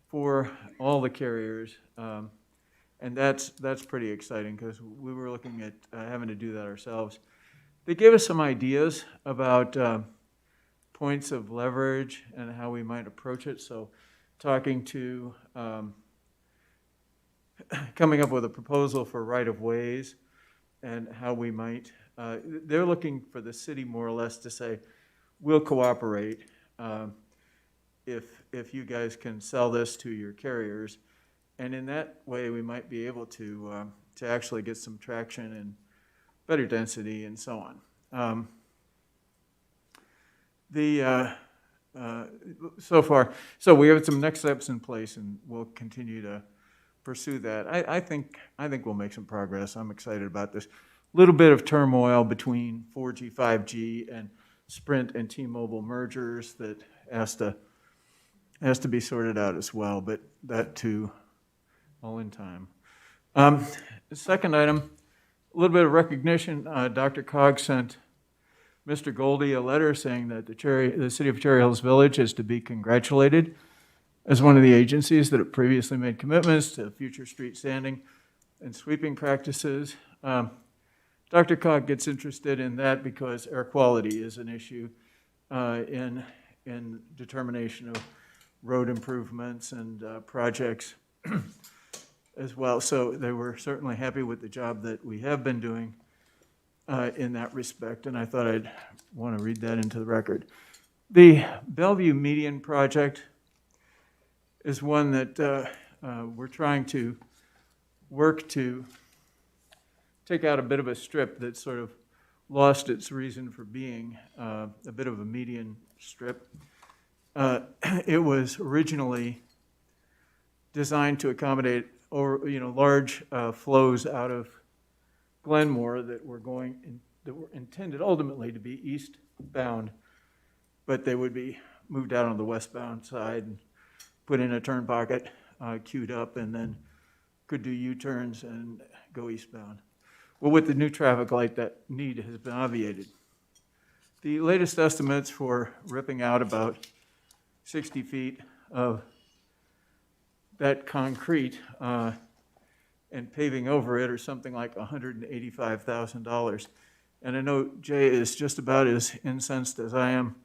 for all the carriers. And that's pretty exciting because we were looking at having to do that ourselves. They gave us some ideas about points of leverage and how we might approach it. So talking to, coming up with a proposal for right-of-ways and how we might, they're looking for the city more or less to say, we'll cooperate if you guys can sell this to your carriers. And in that way, we might be able to actually get some traction and better density and so on. So we have some next steps in place, and we'll continue to pursue that. I think we'll make some progress. I'm excited about this. Little bit of turmoil between 4G, 5G, and Sprint and T-Mobile mergers that has to be sorted out as well, but that too, all in time. The second item, a little bit of recognition. Dr. Cog sent Mr. Goldie a letter saying that the city of Cherry Hills Village is to be congratulated as one of the agencies that have previously made commitments to future street sanding and sweeping practices. Dr. Cog gets interested in that because air quality is an issue in determination of road improvements and projects as well. So they were certainly happy with the job that we have been doing in that respect, and I thought I'd want to read that into the record. The Bellevue Median project is one that we're trying to work to take out a bit of a strip that sort of lost its reason for being, a bit of a median strip. It was originally designed to accommodate large flows out of Glenmore that were intended ultimately to be eastbound, but they would be moved out on the westbound side and put in a turn pocket, queued up, and then could do U-turns and go eastbound. Well, with the new traffic light, that need has been obviated. The latest estimates for ripping out about 60 feet of that concrete and paving over it are something like $185,000. And I know Jay is just about as incensed as I am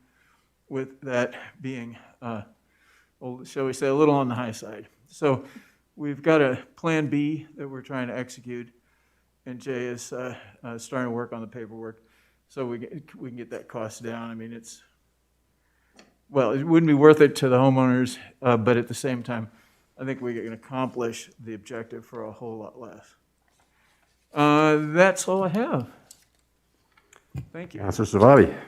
with that being, shall we say, a little on the high side. So we've got a plan B that we're trying to execute, and Jay is starting to work on the paperwork so we can get that cost down. I mean, it wouldn't be worth it to the homeowners, but at the same time, I think we can accomplish the objective for a whole lot less. That's all I have. Thank you. Councilor Savabi.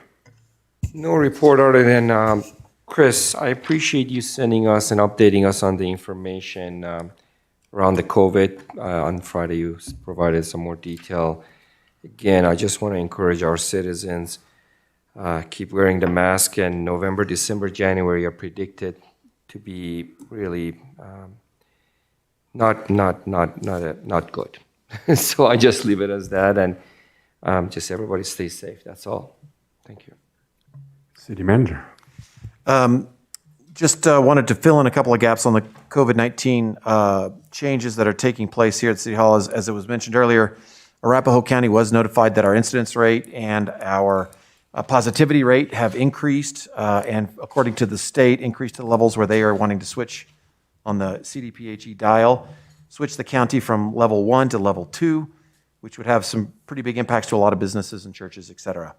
No report other than, Chris, I appreciate you sending us and updating us on the information around the COVID. On Friday, you provided some more detail. Again, I just want to encourage our citizens, keep wearing the mask, and November, December, January are predicted to be really not good. So I just leave it as that, and just everybody stay safe. That's all. Thank you. City Manager. Just wanted to fill in a couple of gaps on the COVID-19 changes that are taking place here at City Hall. As it was mentioned earlier, Arapahoe County was notified that our incidence rate and our positivity rate have increased, and according to the state, increased to levels where they are wanting to switch on the CDPHE dial, switch the county from level 1 to level 2, which would have some pretty big impacts to a lot of businesses and churches, et cetera.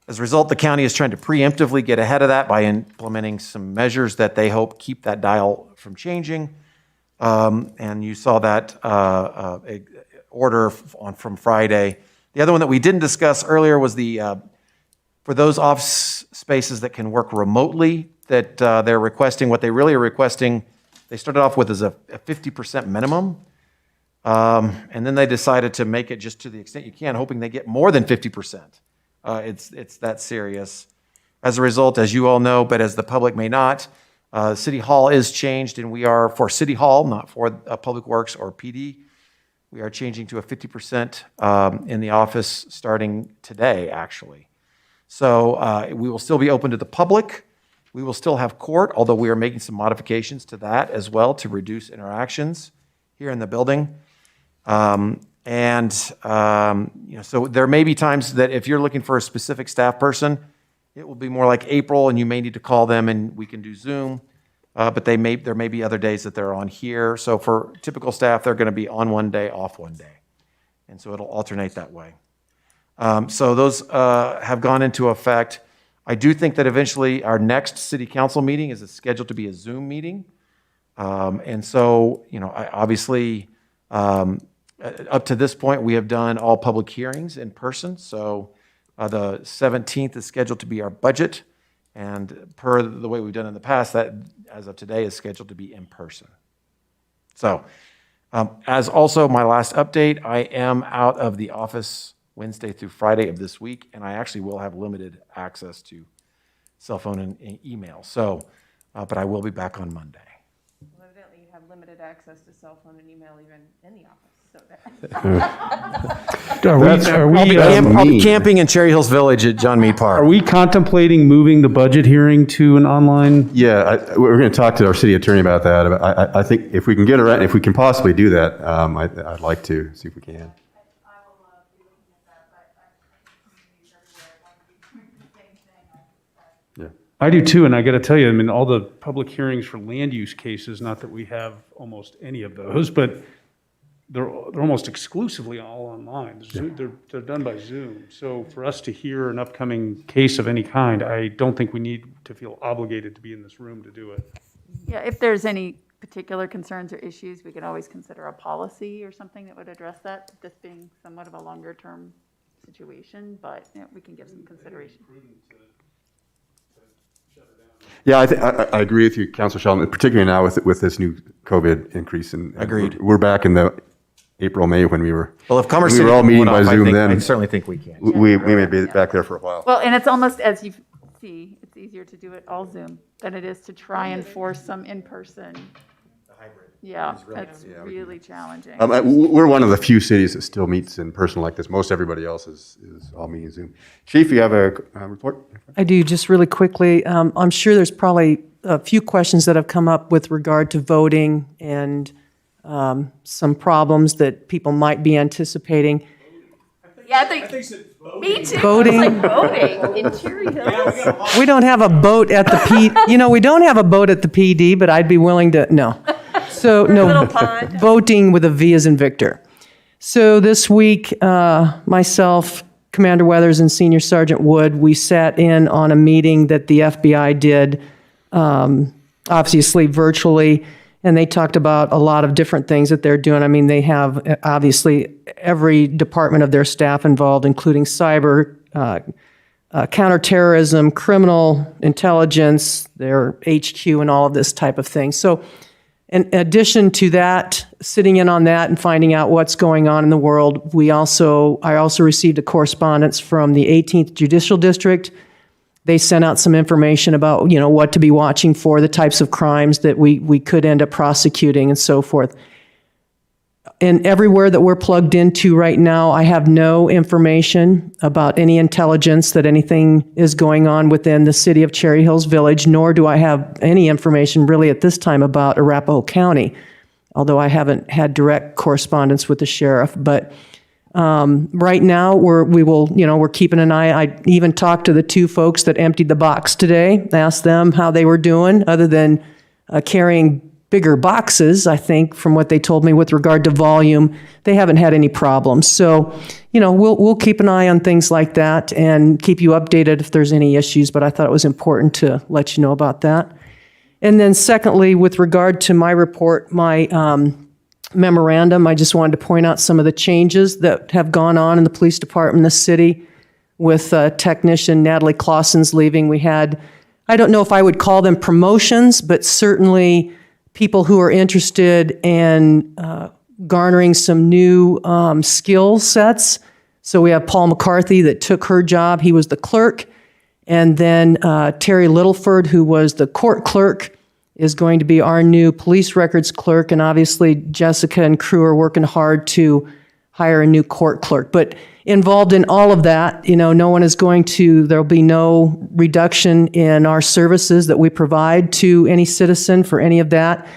As a result, the county is trying to preemptively get ahead of that by implementing some measures that they hope keep that dial from changing. And you saw that order from Friday. The other one that we didn't discuss earlier was for those office spaces that can work remotely, that they're requesting, what they really are requesting, they started off with as a 50% minimum. And then they decided to make it just to the extent you can, hoping they get more than 50%. It's that serious. As a result, as you all know, but as the public may not, City Hall is changed, and we are for City Hall, not for Public Works or PD. We are changing to a 50% in the office starting today, actually. So we will still be open to the public. We will still have court, although we are making some modifications to that as well to reduce interactions here in the building. So there may be times that if you're looking for a specific staff person, it will be more like April, and you may need to call them, and we can do Zoom. But there may be other days that they're on here. So for typical staff, they're going to be on one day, off one day, and so it'll alternate that way. So those have gone into effect. I do think that eventually our next city council meeting is scheduled to be a Zoom meeting, and so obviously. Up to this point, we have done all public hearings in person. So the 17th is scheduled to be our budget. And per the way we've done in the past, that as of today is scheduled to be in person. So as also my last update, I am out of the office Wednesday through Friday of this week. And I actually will have limited access to cell phone and email. So, but I will be back on Monday. Well, evidently you have limited access to cell phone and email even in the office. I'll be camping in Cherry Hills Village at John Meade Park. Are we contemplating moving the budget hearing to an online? Yeah, we're going to talk to our city attorney about that. I think if we can get around, if we can possibly do that, I'd like to see if we can. Yeah. I do too, and I got to tell you, I mean, all the public hearings for land use cases, not that we have almost any of those, but they're almost exclusively all online. They're done by Zoom. So for us to hear an upcoming case of any kind, I don't think we need to feel obligated to be in this room to do it. Yeah, if there's any particular concerns or issues, we could always consider a policy or something that would address that, this being somewhat of a longer term situation, but we can give some consideration. Yeah, I agree with you, Councilor Sheldon, particularly now with this new COVID increase. And Agreed. We're back in the April, May when we were. Well, if Commerce we City were all can meeting pull by it off, Zoom then. I certainly think we can. We may be back there for a while. Well, and it's almost, as you see, it's easier to do it all Zoom than it is to try and force some in-person. Yeah, it's really challenging. We're one of the few cities that still meets in person like this. Most everybody else is all meeting Zoom. Chief, you have a report? I do, just really quickly. I'm sure there's probably a few questions that have come up with regard to voting and some problems that people might be anticipating. Yeah, I think me too. Voting. I was like, voting in Cherry Hills. We don't have a boat at the we don't have a boat at the PD, but I'd be willing to, no. So, no, voting with a V as in Victor. So this week, myself, Commander Weathers, and Senior Sergeant Wood, we sat in on a meeting that the FBI did, obviously virtually, and they talked about a lot of different things that they're doing. I mean, they have obviously every department of their staff involved, including cyber, counterterrorism, criminal intelligence, their HQ, and all of this type of thing. So in addition to that, sitting in on that and finding out what's going on in the world, I also received a correspondence from the 18th Judicial District. They sent out some information about, what to be watching for, the types of crimes that we could end up prosecuting and so forth. And everywhere that we're plugged into right now, I have no information about any intelligence that anything is going on within the city of Cherry Hills Village, nor do I have any information really at this time about Arapahoe County, although I haven't had direct correspondence with the sheriff. But right now, we're keeping an eye. I even talked to the two folks that emptied the box today, asked them how they were doing, other than carrying bigger boxes. I think from what they told me with regard to volume, they haven't had any problems. So, we'll keep an eye on things like that and keep you updated if there's any issues. But I thought it was important to let you know about that. And then secondly, with regard to my report, my memorandum, I just wanted to point out some of the changes that have gone on in the police department in the city with technician Natalie Clausen's leaving. We had, I don't know if I would call them promotions, but certainly people who are interested in garnering some new skill sets. So we have Paul McCarthy that took her job. He was the clerk. And then Terry Littleford, who was the court clerk, is going to be our new police records clerk. And obviously Jessica and crew are working hard to hire a new court clerk. But involved in all of that, no one is there'll be no reduction in our services that we provide to any citizen for any of that.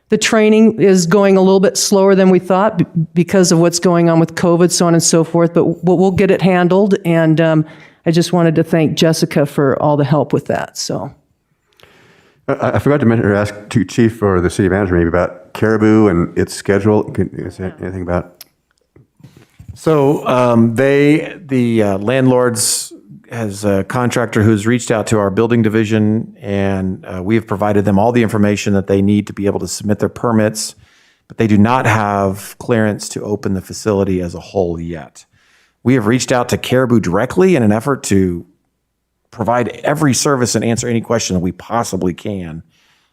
The training is going a little bit slower than we thought because of what's going on with COVID, so on and so forth, but we'll get it handled. And I just wanted to thank Jessica for all the help with that, so. I forgot to mention or ask to Chief or the city manager maybe about Caribou and its schedule. Is there anything about? So the landlords has a contractor who's reached out to our building division, and we have provided them all the information that they need to be able to submit their permits, but they do not have clearance to open the facility as a whole yet. We have reached out to Caribou directly in an effort to provide every service and answer any question that we possibly can,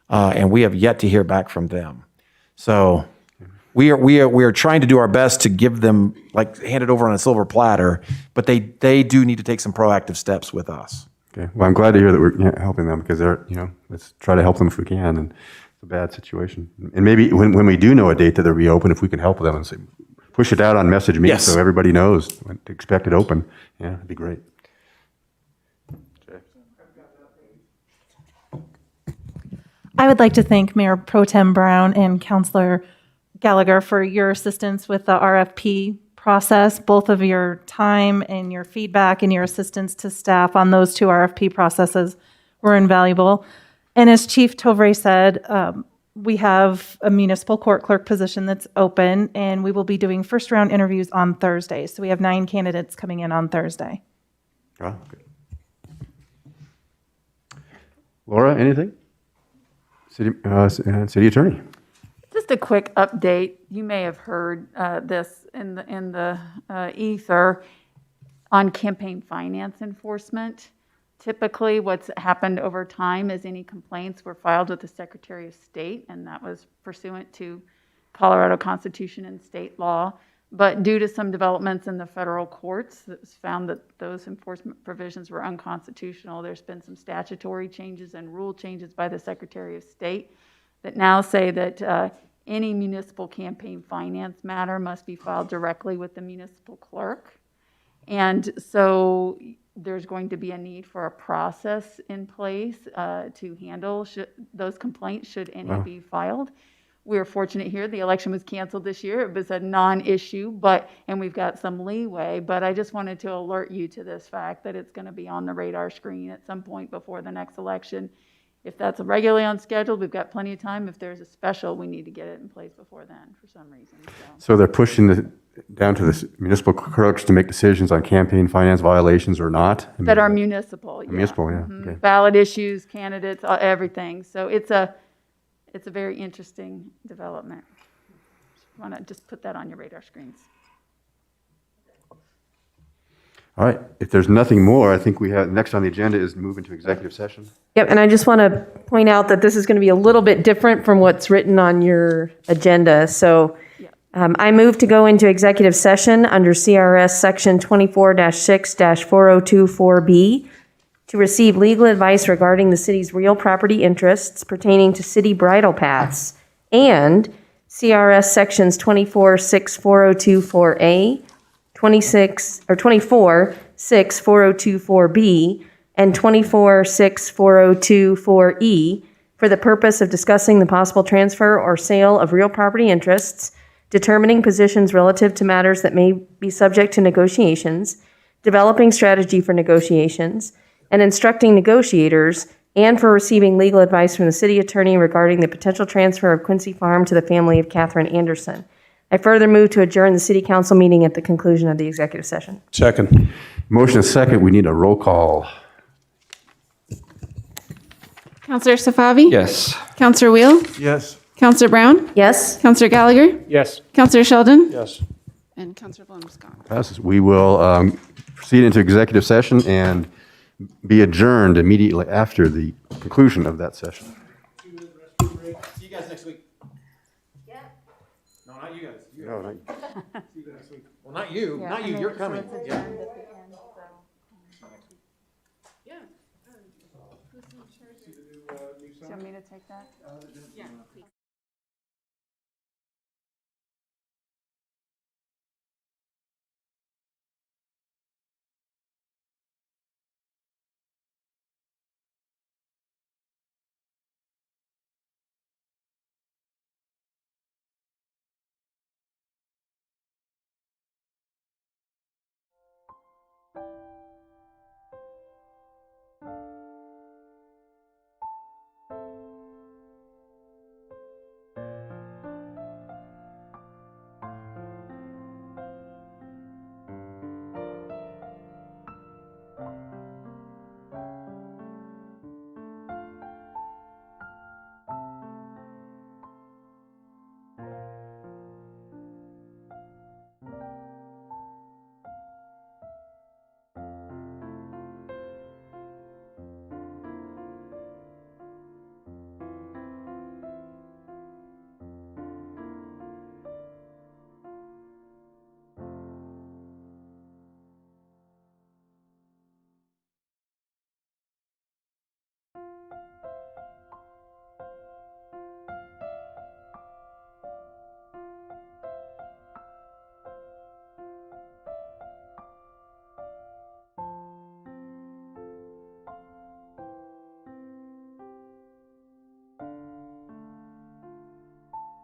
and we have yet to hear back from them. So we are trying to do our best to give them, hand it over on a silver platter, but they do need to take some proactive steps with us. Okay. Well, I'm glad to hear that we're helping them because they're, let's try to help them if we can. And it's a bad situation. And maybe when we do know a date that they're reopen, if we can help them and say, push it out on message me so everybody knows when to expect it open. Yeah, it'd be great. I would like to thank Mayor Pro Tem Brown and Councilor Gallagher for your assistance with the RFP process. Both of your time and your feedback and your assistance to staff on those two RFP processes were invaluable. And as Chief Tovray said, we have a municipal court clerk position that's open, and we will be doing first round interviews on Thursday. So we have 9 candidates coming in on Thursday. Oh, good. Laura, anything? City Attorney. Just a quick update. You may have heard this in the ether on campaign finance enforcement. Typically, what's happened over time is any complaints were filed with the Secretary of State, and that was pursuant to Colorado Constitution and state law. But due to some developments in the federal courts, it's found that those enforcement provisions were unconstitutional. There's been some statutory changes and rule changes by the Secretary of State that now say that any municipal campaign finance matter must be filed directly with the municipal clerk. And so there's going to be a need for a process in place to handle those complaints should any be filed. We were fortunate here. The election was canceled this year. It was a non-issue, and we've got some leeway. But I just wanted to alert you to this fact that it's going to be on the radar screen at some point before the next election. If that's regularly on schedule, we've got plenty of time. If there's a special, we need to get it in place before then for some reason. So they're pushing down to the municipal clerks to make decisions on campaign finance violations or not? That are municipal. Municipal, yeah. Mm-hmm. Okay. Ballot issues, candidates, everything. So it's a very interesting development. Want to just put that on your radar screens. All right. If there's nothing more, I think we have next on the agenda is move into executive session. Yep, and I just want to point out that this is going to be a little bit different from what's written on your agenda. So I move to go into executive session under CRS section 24-6-4024B to receive legal advice regarding the city's real property interests pertaining to city bridle paths and CRS Sections 24-64024A, 24-64024B, and 24-64024E for the purpose of discussing the possible transfer or sale of real property interests, determining positions relative to matters that may be subject to negotiations, developing strategy for negotiations, and instructing negotiators, and for receiving legal advice from the city attorney regarding the potential transfer of Quincy Farm to the family of Catherine Anderson. I further move to adjourn the city council meeting at the conclusion of the executive session. Second. Motion is second. We need a roll call. Counselor Safavi? Yes. Counselor Wheel? Yes. Counselor Brown? Yes? Counselor Gallagher? Yes. Counselor Sheldon? Yes. And Counselor Blum's gone. Passes. We will proceed into executive session and be adjourned immediately after the conclusion of that session. See you guys next week. Yeah. No, not you guys. No, not- See you next week. Well, not you. Not you. You're coming. Yeah. Yeah. Do you want me to take that? Yeah.